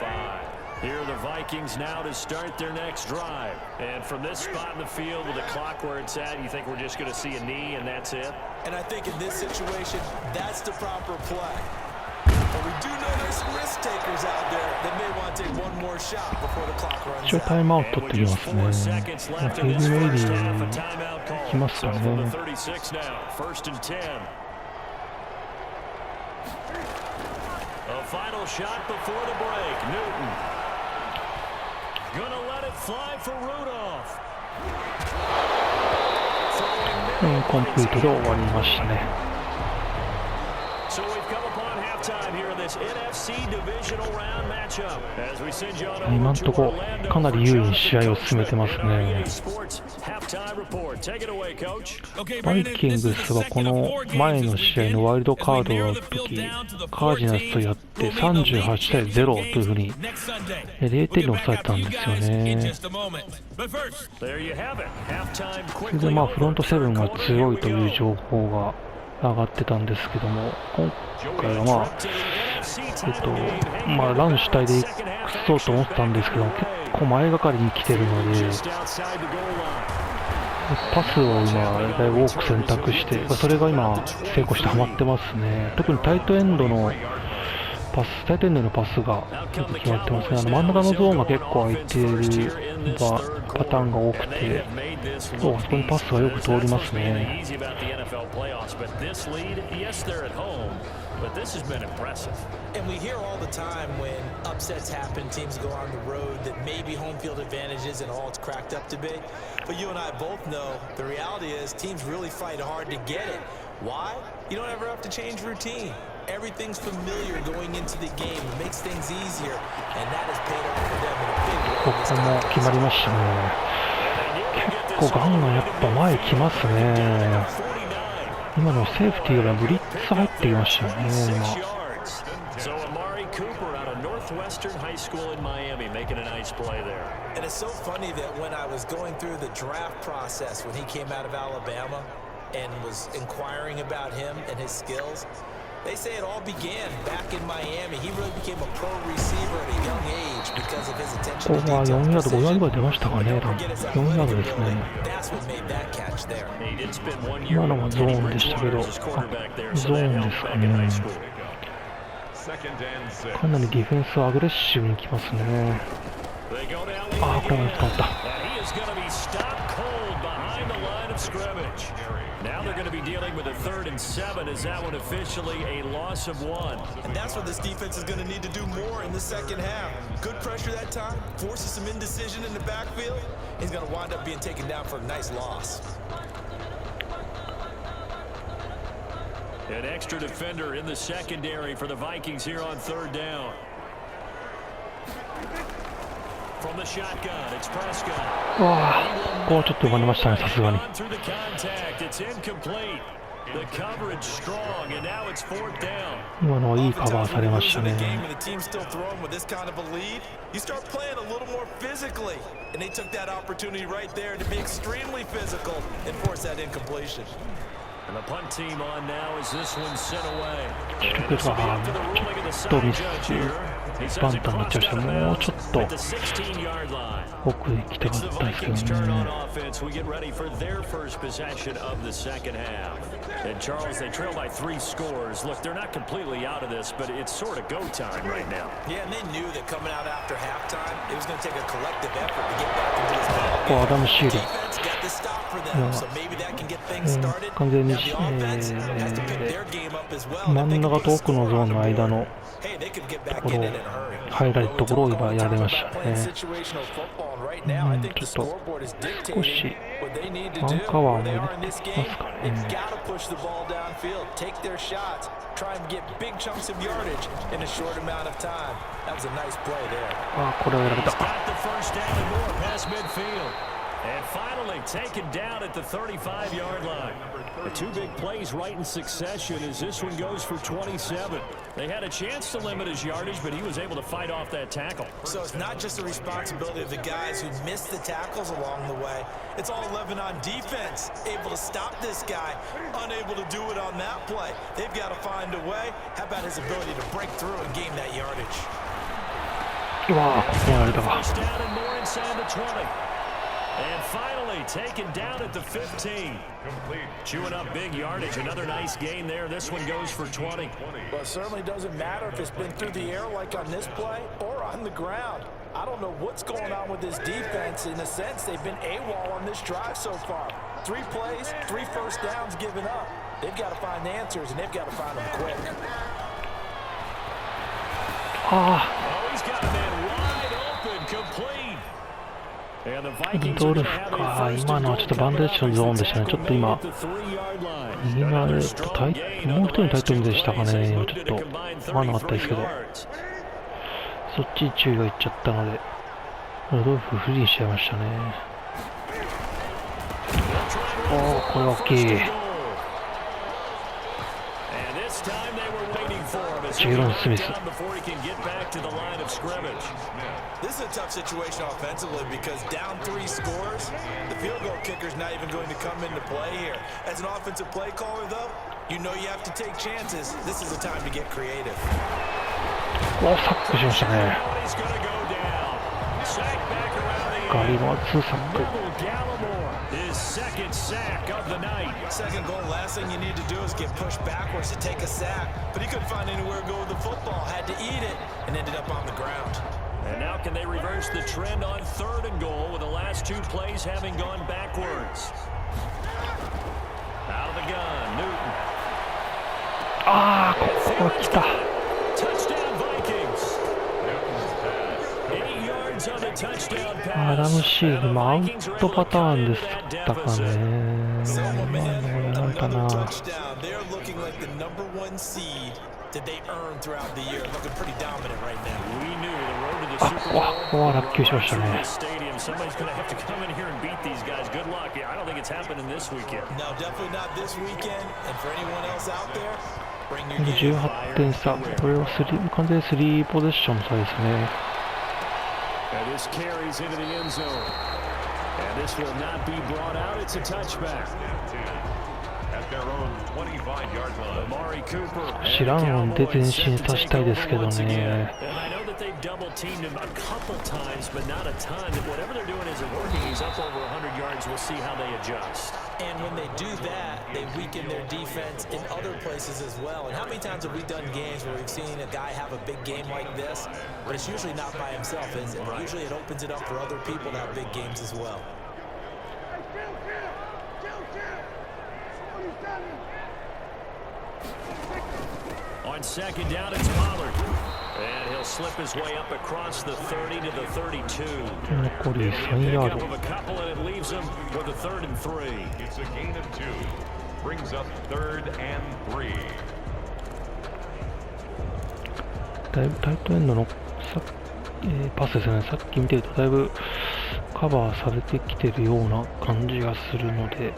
[SPEAKER 3] Here are the Vikings now to start their next drive. And from this spot in the field with the clock where it's at, you think we're just going to see a knee and that's it?
[SPEAKER 2] And I think in this situation, that's the proper play. But we do know there's some risk takers out there that may want to take one more shot before the clock runs out.
[SPEAKER 1] 一応タイムアウト取ってきますね。ヘビーメイリー来ますかね。
[SPEAKER 3] First and 10. A final shot before the break. Newton gonna let it fly for Rudolph.
[SPEAKER 1] インコンプリートで終わりましたね。
[SPEAKER 3] So we've come upon halftime here in this NFC divisional round matchup. As we send you on over
[SPEAKER 1] 今のところかなり優位に試合を進めてますね。バイキングスはこの前の試合のワイルドカードの時カージナルスとやって38対0というふうに0点に抑えたんですよね。それでまあフロントセブンが強いという情報が上がってたんですけども、今回はまあラン主体でいくそうと思ったんですけども、結構前がかりに来てるのでパスを今だいぶ多く選択して、それが今成功してハマってますね。特にタイトエンドのパスがよく決まってますね。真ん中のゾーンが結構空いているパターンが多くて、そこにパスがよく通りますね。
[SPEAKER 2] But this has been impressive. And we hear all the time when upsets happen, teams go on the road, that maybe home field advantage isn't all it's cracked up to be. But you and I both know the reality is teams really fight hard to get it. Why? You don't ever have to change routine. Everything's familiar going into the game. It makes things easier, and that has paid off for them in a big way.
[SPEAKER 1] ここも決まりましたね。結構ガンガンやっぱ前来ますね。今のセーフティーよりはブリッツ入ってきましたよね、今。
[SPEAKER 3] Northwestern High School in Miami making a nice play there.
[SPEAKER 2] And it's so funny that when I was going through the draft process when he came out of Alabama and was inquiring about him and his skills, they say it all began back in Miami. He really became a pro receiver at a young age because of his attention to detail.
[SPEAKER 1] ここは4ヤード、5ヤードぐらい出ましたかね。4ヤードですね。
[SPEAKER 2] That's what made that catch there.
[SPEAKER 1] 今のはゾーンでしたけど、ゾーンですかね。かなりディフェンスはアグレッシブに来ますね。ああ、これは捕まった。
[SPEAKER 3] Now they're going to be dealing with a 3rd and 7 as that one officially a loss of 1.
[SPEAKER 2] And that's what this defense is going to need to do more in the second half. Good pressure that time, forces some indecision in the backfield. He's going to wind up being taken down for a nice loss.
[SPEAKER 3] An extra defender in the secondary for the Vikings here on 3rd down. From the shotgun, it's Prescott.
[SPEAKER 1] わあ、ここはちょっと読まれましたね、さすがに。今のはいいカバーされましたね。
[SPEAKER 3] And the punt team on now as this one sent away.
[SPEAKER 1] ちょっとミスバンタになっちゃいました。もうちょっと奥へ来たかったですけどね。
[SPEAKER 3] We get ready for their first possession of the second half. And Charles, they trail by 3 scores. Look, they're not completely out of this, but it's sort of go time right now.
[SPEAKER 2] Yeah, and they knew that coming out after halftime, it was going to take a collective effort to get back into this ball.
[SPEAKER 1] ここはアダム・シール。完全に、真ん中と奥のゾーンの間のところを入られるところを今やられましたね。ちょっと少しワンカワーも入れてますかね。ああ、これはやられた。
[SPEAKER 3] And finally taken down at the 35-yard line. The 2 big plays right in succession as this one goes for 27. They had a chance to limit his yardage, but he was able to fight off that tackle.
[SPEAKER 2] So it's not just the responsibility of the guys who missed the tackles along the way. It's all 11 on defense, able to stop this guy, unable to do it on that play. They've got to find a way. How about his ability to break through and gain that yardage?
[SPEAKER 1] うわー、ここやられたか。
[SPEAKER 3] And finally taken down at the 15. Chewing up big yardage. Another nice gain there. This one goes for 20.
[SPEAKER 2] Well, it certainly doesn't matter if it's been through the air like on this play or on the ground. I don't know what's going on with this defense. In a sense, they've been AWOL on this drive so far. 3 plays, 3 first downs given up. They've got to find the answers, and they've got to find them quick.
[SPEAKER 1] Ah.
[SPEAKER 3] Oh, he's got a man wide open, complete.
[SPEAKER 1] ドルフか、今のはちょっとバンデージのゾーンでしたね。ちょっと今、右側でもう一人のタイトルでしたかね。ちょっと分からなかったですけど、そっちに注意がいっちゃったので、ドルフフリーにしちゃいましたね。おお、これは大きい。ジェロン・スミス。
[SPEAKER 2] This is a tough situation offensively because down 3 scores, the field goal kicker is not even going to come into play here. As an offensive play caller, though, you know you have to take chances. This is a time to get creative.
[SPEAKER 1] お、サックしましたね。ガリバー2サック。
[SPEAKER 2] Second goal, last thing you need to do is get pushed backwards to take a sack. But he couldn't find anywhere to go with the football, had to eat it, and ended up on the ground.
[SPEAKER 3] And now can they reverse the trend on 3rd and goal with the last 2 plays having gone backwards? Out of the gun, Newton.
[SPEAKER 1] ああ、ここ来た。
[SPEAKER 3] Touchdown Vikings. 8 yards on the touchdown pass.
[SPEAKER 1] アダム・シールもアウトパターンでしたかね。今のなんかな。
[SPEAKER 2] did they earn throughout the year? Looking pretty dominant right now.
[SPEAKER 3] We knew the road to the Super Bowl.
[SPEAKER 1] ここは落球しましたね。
[SPEAKER 3] Somebody's going to have to come in here and beat these guys. Good luck. I don't think it's happening this weekend.
[SPEAKER 2] No, definitely not this weekend. And for anyone else out there, bring your game.
[SPEAKER 1] 18点差。これは完全に3ポゼッションの差ですね。
[SPEAKER 3] And this carries into the end zone. And this will not be brought out. It's a touchback.
[SPEAKER 4] At their own 25-yard line.
[SPEAKER 3] Amari Cooper.
[SPEAKER 1] 知らんので前進させたいですけどね。
[SPEAKER 3] And I know that they've double teamed him a couple times, but not a ton. Whatever they're doing isn't working. He's up over 100 yards. We'll see how they adjust.
[SPEAKER 2] And when they do that, they weaken their defense in other places as well. And how many times have we done games where we've seen a guy have a big game like this, but it's usually not by himself, is it? Usually it opens it up for other people to have big games as well.
[SPEAKER 3] On second down, it's Pollard. And he'll slip his way up across the 30 to the 32.
[SPEAKER 1] 残り3ヤード。
[SPEAKER 3] Of a couple, and it leaves him with a 3rd and 3.
[SPEAKER 4] It's a gain of 2. Brings up 3rd and 3.
[SPEAKER 1] だいぶタイトエンドのパスですね。さっき見てるとだいぶカバーされてきてるような感じがするので。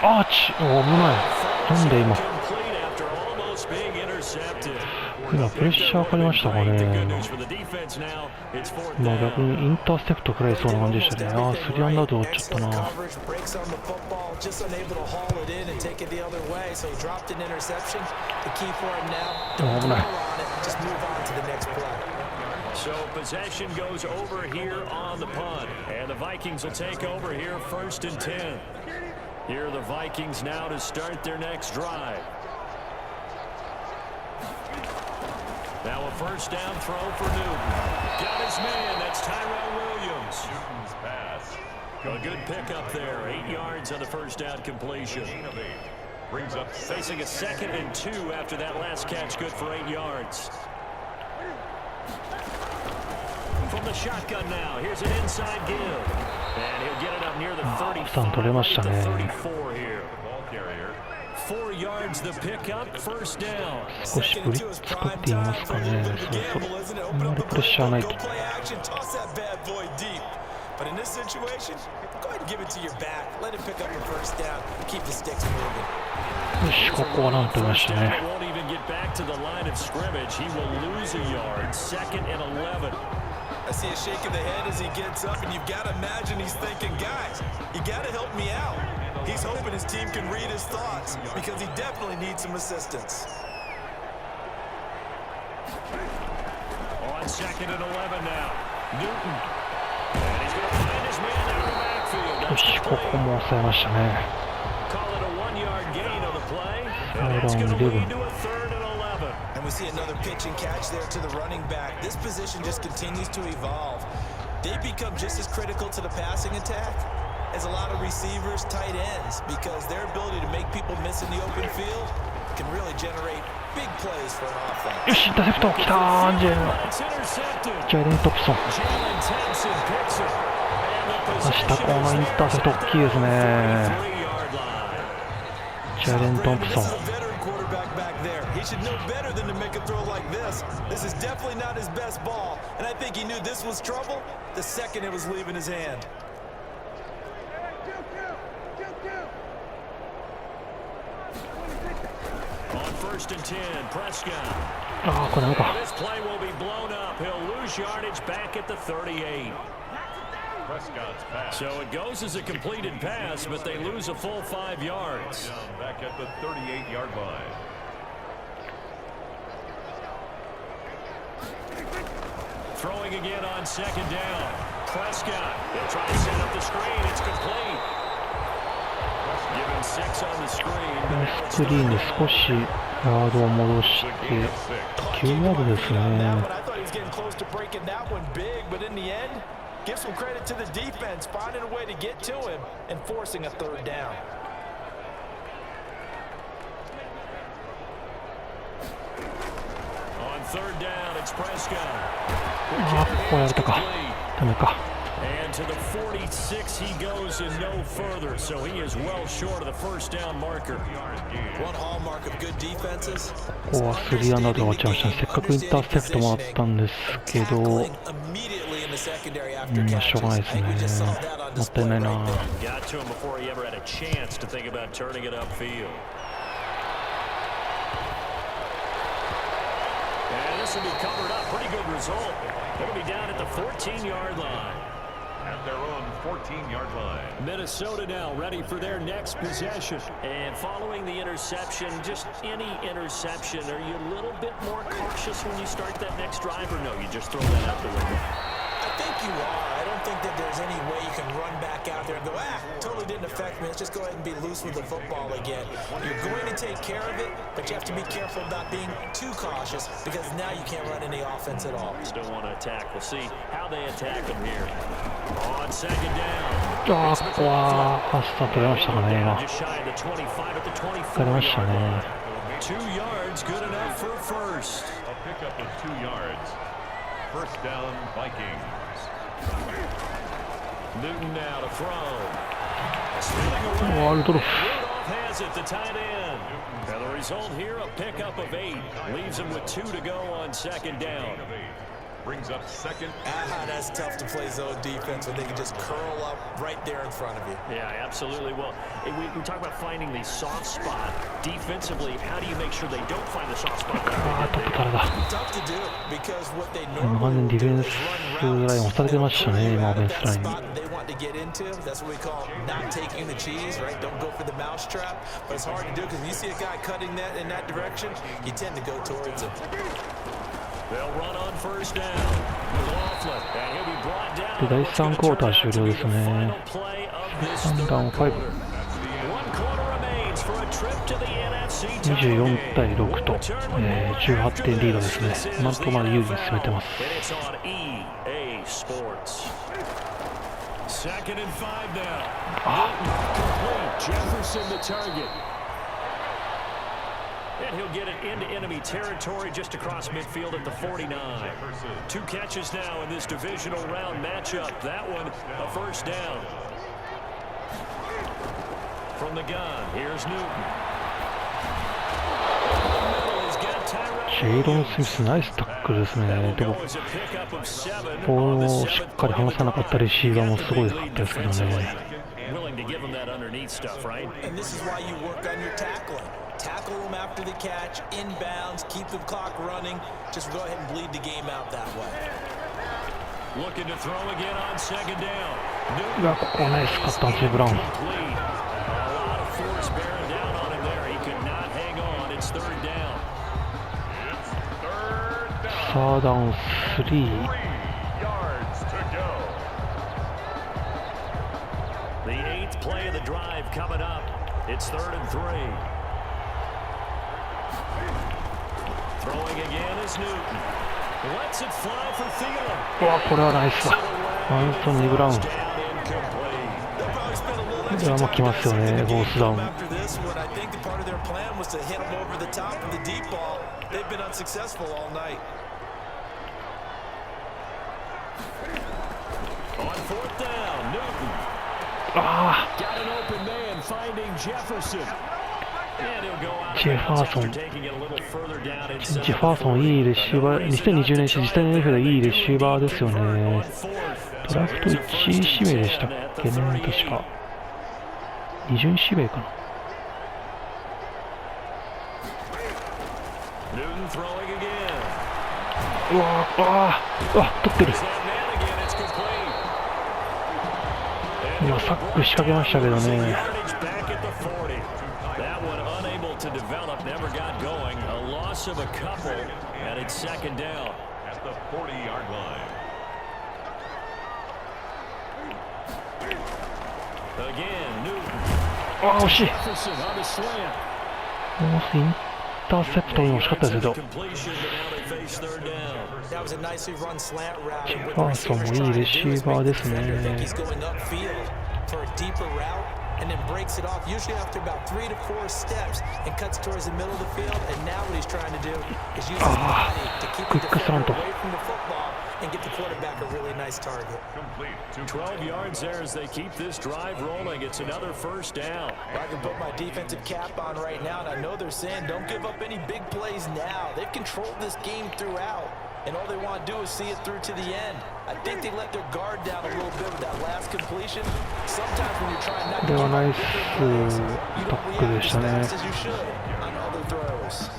[SPEAKER 1] アーチ、危ない。なんで今プレッシャーかかりましたかね。まあ逆にインターセプトくらいそうな感じでしたね。ああ、スリーアンダード終わっちゃったな。危ない。
[SPEAKER 3] So possession goes over here on the punt, and the Vikings will take over here 1st and 10. Here are the Vikings now to start their next drive. Now a 1st down throw for Newton. Got his man, that's Tyrell Williams.
[SPEAKER 4] Newton's pass.
[SPEAKER 3] A good pickup there, 8 yards on the 1st down completion.
[SPEAKER 4] Brings up
[SPEAKER 3] facing a 2nd and 2 after that last catch, good for 8 yards. From the shotgun now, here's an inside give. And he'll get it up near the 35 to the 34 here. 4 yards the pickup, 1st down.
[SPEAKER 1] 少しブリッツ作っていますかね。そうそう。あんまりプレッシャーないと。
[SPEAKER 2] But in this situation, go ahead and give it to your back. Let it pick up a 1st down. Keep the sticks moving.
[SPEAKER 1] よし、ここはなんと言いましたね。
[SPEAKER 3] Won't even get back to the line of scrimmage. He will lose a yard. 2nd and 11.
[SPEAKER 2] I see a shake of the head as he gets up, and you've got to imagine he's thinking, guys, you got to help me out. He's hoping his team can read his thoughts because he definitely needs some assistance.
[SPEAKER 3] On 2nd and 11 now. Newton. And he's going to find his man out of the backfield.
[SPEAKER 1] よし、ここも抑えましたね。
[SPEAKER 3] Call it a 1-yard gain on the play. And that's going to lead to a 3rd and 11.
[SPEAKER 2] And we see another pitch and catch there to the running back. This position just continues to evolve. They become just as critical to the passing attack as a lot of receivers, tight ends, because their ability to make people miss in the open field can really generate big plays for an offense.
[SPEAKER 1] よし、インターセプト来たー。ジャイレン・トンプソン。明日このインターセプト大きいですね。ジャイレン・トンプソン。
[SPEAKER 2] He should know better than to make a throw like this. This is definitely not his best ball, and I think he knew this was trouble the second it was leaving his hand.
[SPEAKER 3] On 1st and 10, Prescott.
[SPEAKER 1] ああ、これなんか。
[SPEAKER 3] This play will be blown up. He'll lose yardage back at the 38.
[SPEAKER 4] Prescott's pass.
[SPEAKER 3] So it goes as a completed pass, but they lose a full 5 yards.
[SPEAKER 4] Back at the 38-yard line.
[SPEAKER 3] Throwing again on 2nd down. Prescott. They'll try to set up the screen. It's complete. Given 6 on the screen.
[SPEAKER 1] スクリーンで少しヤードを戻して9ヤードですね。
[SPEAKER 2] Give some credit to the defense, finding a way to get to him and forcing a 3rd down.
[SPEAKER 3] On 3rd down, it's Prescott.
[SPEAKER 1] ああ、ここやれたか。ダメか。
[SPEAKER 3] And to the 46 he goes and no further, so he is well short of the first down marker.
[SPEAKER 2] One hallmark of good defenses.
[SPEAKER 1] ここは3アンダーで終わっちゃいましたね。せっかくインターセプトもらったんですけど、しょうがないですね。もったいないな。
[SPEAKER 3] Got to him before he ever had a chance to think about turning it upfield. And this will be covered up. Pretty good result. It'll be down at the 14-yard line.
[SPEAKER 4] At their own 14-yard line.
[SPEAKER 3] Minnesota now ready for their next possession. And following the interception, just any interception, are you a little bit more cautious when you start that next drive, or no, you just throw that out the window?
[SPEAKER 2] I think you are. I don't think that there's any way you can run back out there and go, totally didn't affect me. Let's just go ahead and be loose with the football again. You're going to take care of it, but you have to be careful about being too cautious because now you can't run any offense at all.
[SPEAKER 3] Still want to attack. We'll see how they attack them here. On second down.
[SPEAKER 1] ああ、ここはファースト取れましたかね、今。
[SPEAKER 3] Just shy of the 25 at the 24.
[SPEAKER 1] 取れましたね。
[SPEAKER 3] 2 yards, good enough for first.
[SPEAKER 4] A pickup of 2 yards. First down, Vikings.
[SPEAKER 3] Newton now to throw.
[SPEAKER 1] ワールドロフ。
[SPEAKER 3] Rudolph has it, the tight end. And the result here, a pickup of 8. Leaves him with 2 to go on second down.
[SPEAKER 4] Brings up second.
[SPEAKER 2] That's tough to play zone defense when they can just curl up right there in front of you.
[SPEAKER 3] Yeah, absolutely. Well, we talk about finding the soft spot defensively. How do you make sure they don't find the soft spot?
[SPEAKER 1] ああ、トップ誰だ。
[SPEAKER 2] Tough to do because what they
[SPEAKER 1] 完全
[SPEAKER 2] normally
[SPEAKER 1] にディフェ
[SPEAKER 2] do
[SPEAKER 1] ン
[SPEAKER 2] is
[SPEAKER 1] ス
[SPEAKER 2] run
[SPEAKER 1] ライン
[SPEAKER 2] routes.
[SPEAKER 1] 押されてましたね、今、オフェンスラインに。
[SPEAKER 2] Spot they want to get into. That's what we call not taking the cheese, right? Don't go for the mousetrap. But it's hard to do because when you see a guy cutting that in that direction, you tend to go towards him.
[SPEAKER 3] They'll run on first down. McLaughlin, and he'll be brought down.
[SPEAKER 1] で、第3クォーター終了ですね。3ダウン5。
[SPEAKER 3] One quarter remains for a trip to the NFC
[SPEAKER 1] 24対6と、18点リードですね。今のところまで有利に進めてます。
[SPEAKER 3] And it's on EA Sports. Second and 5 now. Complete. Jefferson the target. And he'll get it into enemy territory just across midfield at the 49. 2 catches now in this divisional round matchup. That one, a first down. From the gun, here's Newton.
[SPEAKER 1] ジェイロン・スミス、ナイスタックルですね。でも、ボールをしっかり離さなかったレシーバーもすごいかったですけどね。
[SPEAKER 3] Willing to give him that underneath stuff, right?
[SPEAKER 2] And this is why you work on your tackling. Tackle them after the catch, inbounds, keep the clock running. Just go ahead and bleed the game out that way.
[SPEAKER 3] Looking to throw again on second down.
[SPEAKER 1] うわ、ここナイスカット、アンセイ・ブラウン。
[SPEAKER 3] A lot of force bearing down on him there. He could not hang on. It's third down.
[SPEAKER 1] サーダウン3。
[SPEAKER 4] 3 yards to go.
[SPEAKER 3] The 8th play of the drive coming up. It's 3rd and 3. Throwing again is Newton. Lets it fly for Thielen.
[SPEAKER 1] うわ、これはナイスだ。アンソニー・ブラウン。
[SPEAKER 3] Down incomplete.
[SPEAKER 1] いや、もう来ますよね、フォースダウン。
[SPEAKER 2] After this one, I think part of their plan was to hit them over the top of the deep ball. They've been unsuccessful all night.
[SPEAKER 3] On 4th down, Newton.
[SPEAKER 1] あ
[SPEAKER 3] Got an open man finding Jefferson. And he'll go out
[SPEAKER 1] ジェファーソン。
[SPEAKER 3] taking it a little further down
[SPEAKER 1] ジ
[SPEAKER 3] inside.
[SPEAKER 1] ェファーソン、いいレシーバー、2020年実際の NFL でいいレシーバーですよね。ドラフト1位指名でしたっけね、確か。2巡指名かな。
[SPEAKER 3] Newton throwing again.
[SPEAKER 1] うわー、うわ、取ってる。
[SPEAKER 3] That man again, it's complete.
[SPEAKER 1] 今、サック仕掛けましたけどね。
[SPEAKER 3] Yardage back at the 40. That one unable to develop, never got going. A loss of a couple, and it's second down.
[SPEAKER 4] At the 40-yard line.
[SPEAKER 3] Again, Newton.
[SPEAKER 1] あー、惜しい。
[SPEAKER 3] Jefferson on the slant.
[SPEAKER 1] もうインターセプトに惜しかったですけど。
[SPEAKER 3] Completion, but now they face third down.
[SPEAKER 2] That was a nicely run slant route.
[SPEAKER 1] ジェ
[SPEAKER 2] What
[SPEAKER 1] ファ
[SPEAKER 2] the
[SPEAKER 1] ーソン
[SPEAKER 2] receiver's
[SPEAKER 1] もいい
[SPEAKER 2] trying
[SPEAKER 1] レ
[SPEAKER 2] to
[SPEAKER 1] シ
[SPEAKER 2] do
[SPEAKER 1] ー
[SPEAKER 2] is
[SPEAKER 1] バー
[SPEAKER 2] make
[SPEAKER 1] で
[SPEAKER 2] the
[SPEAKER 1] す
[SPEAKER 2] defender think
[SPEAKER 1] ね。
[SPEAKER 2] he's going upfield for a deeper route and then breaks it off, usually after about 3 to 4 steps and cuts towards the middle of the field. And now what he's trying to do is use his body to keep the defender away from the football and get the quarterback a really nice target.
[SPEAKER 4] Complete.
[SPEAKER 3] 12 yards there as they keep this drive rolling. It's another first down.
[SPEAKER 2] I can put my defensive cap on right now, and I know they're saying don't give up any big plays now. They've controlled this game throughout, and all they want to do is see it through to the end. I think they let their guard down a little bit with that last completion. Sometimes when you're trying not to give up bigger plays, you don't react as fast as you should on other throws.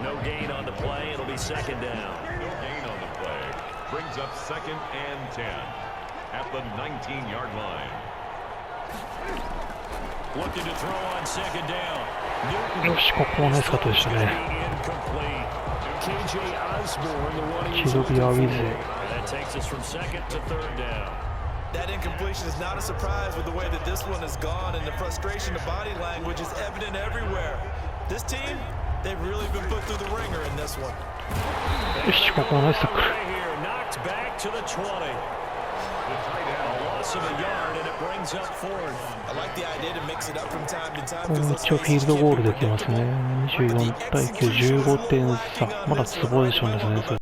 [SPEAKER 3] No gain on the play. It'll be second down.
[SPEAKER 4] No gain on the play. Brings up 2nd and 10 at the 19-yard line.
[SPEAKER 3] Looking to throw on second down. Newton.
[SPEAKER 1] よし、ここもナイスカットでしたね。
[SPEAKER 3] Incomplete. KJ Osborne, the one he's
[SPEAKER 1] チルビアウィズ。
[SPEAKER 3] That takes us from second to third down.
[SPEAKER 2] That incompletion is not a surprise with the way that this one has gone, and the frustration of body language is evident everywhere. This team, they've really been put through the ringer in this one.
[SPEAKER 1] よし、ここもナイスタックル。
[SPEAKER 3] Knocked back to the 20. A loss of a yard, and it brings up fourth.
[SPEAKER 2] I like the idea to mix it up from time to time.
[SPEAKER 1] ここも一応フィールドゴールできますね。24対9、15点差。まだツボでしょうね。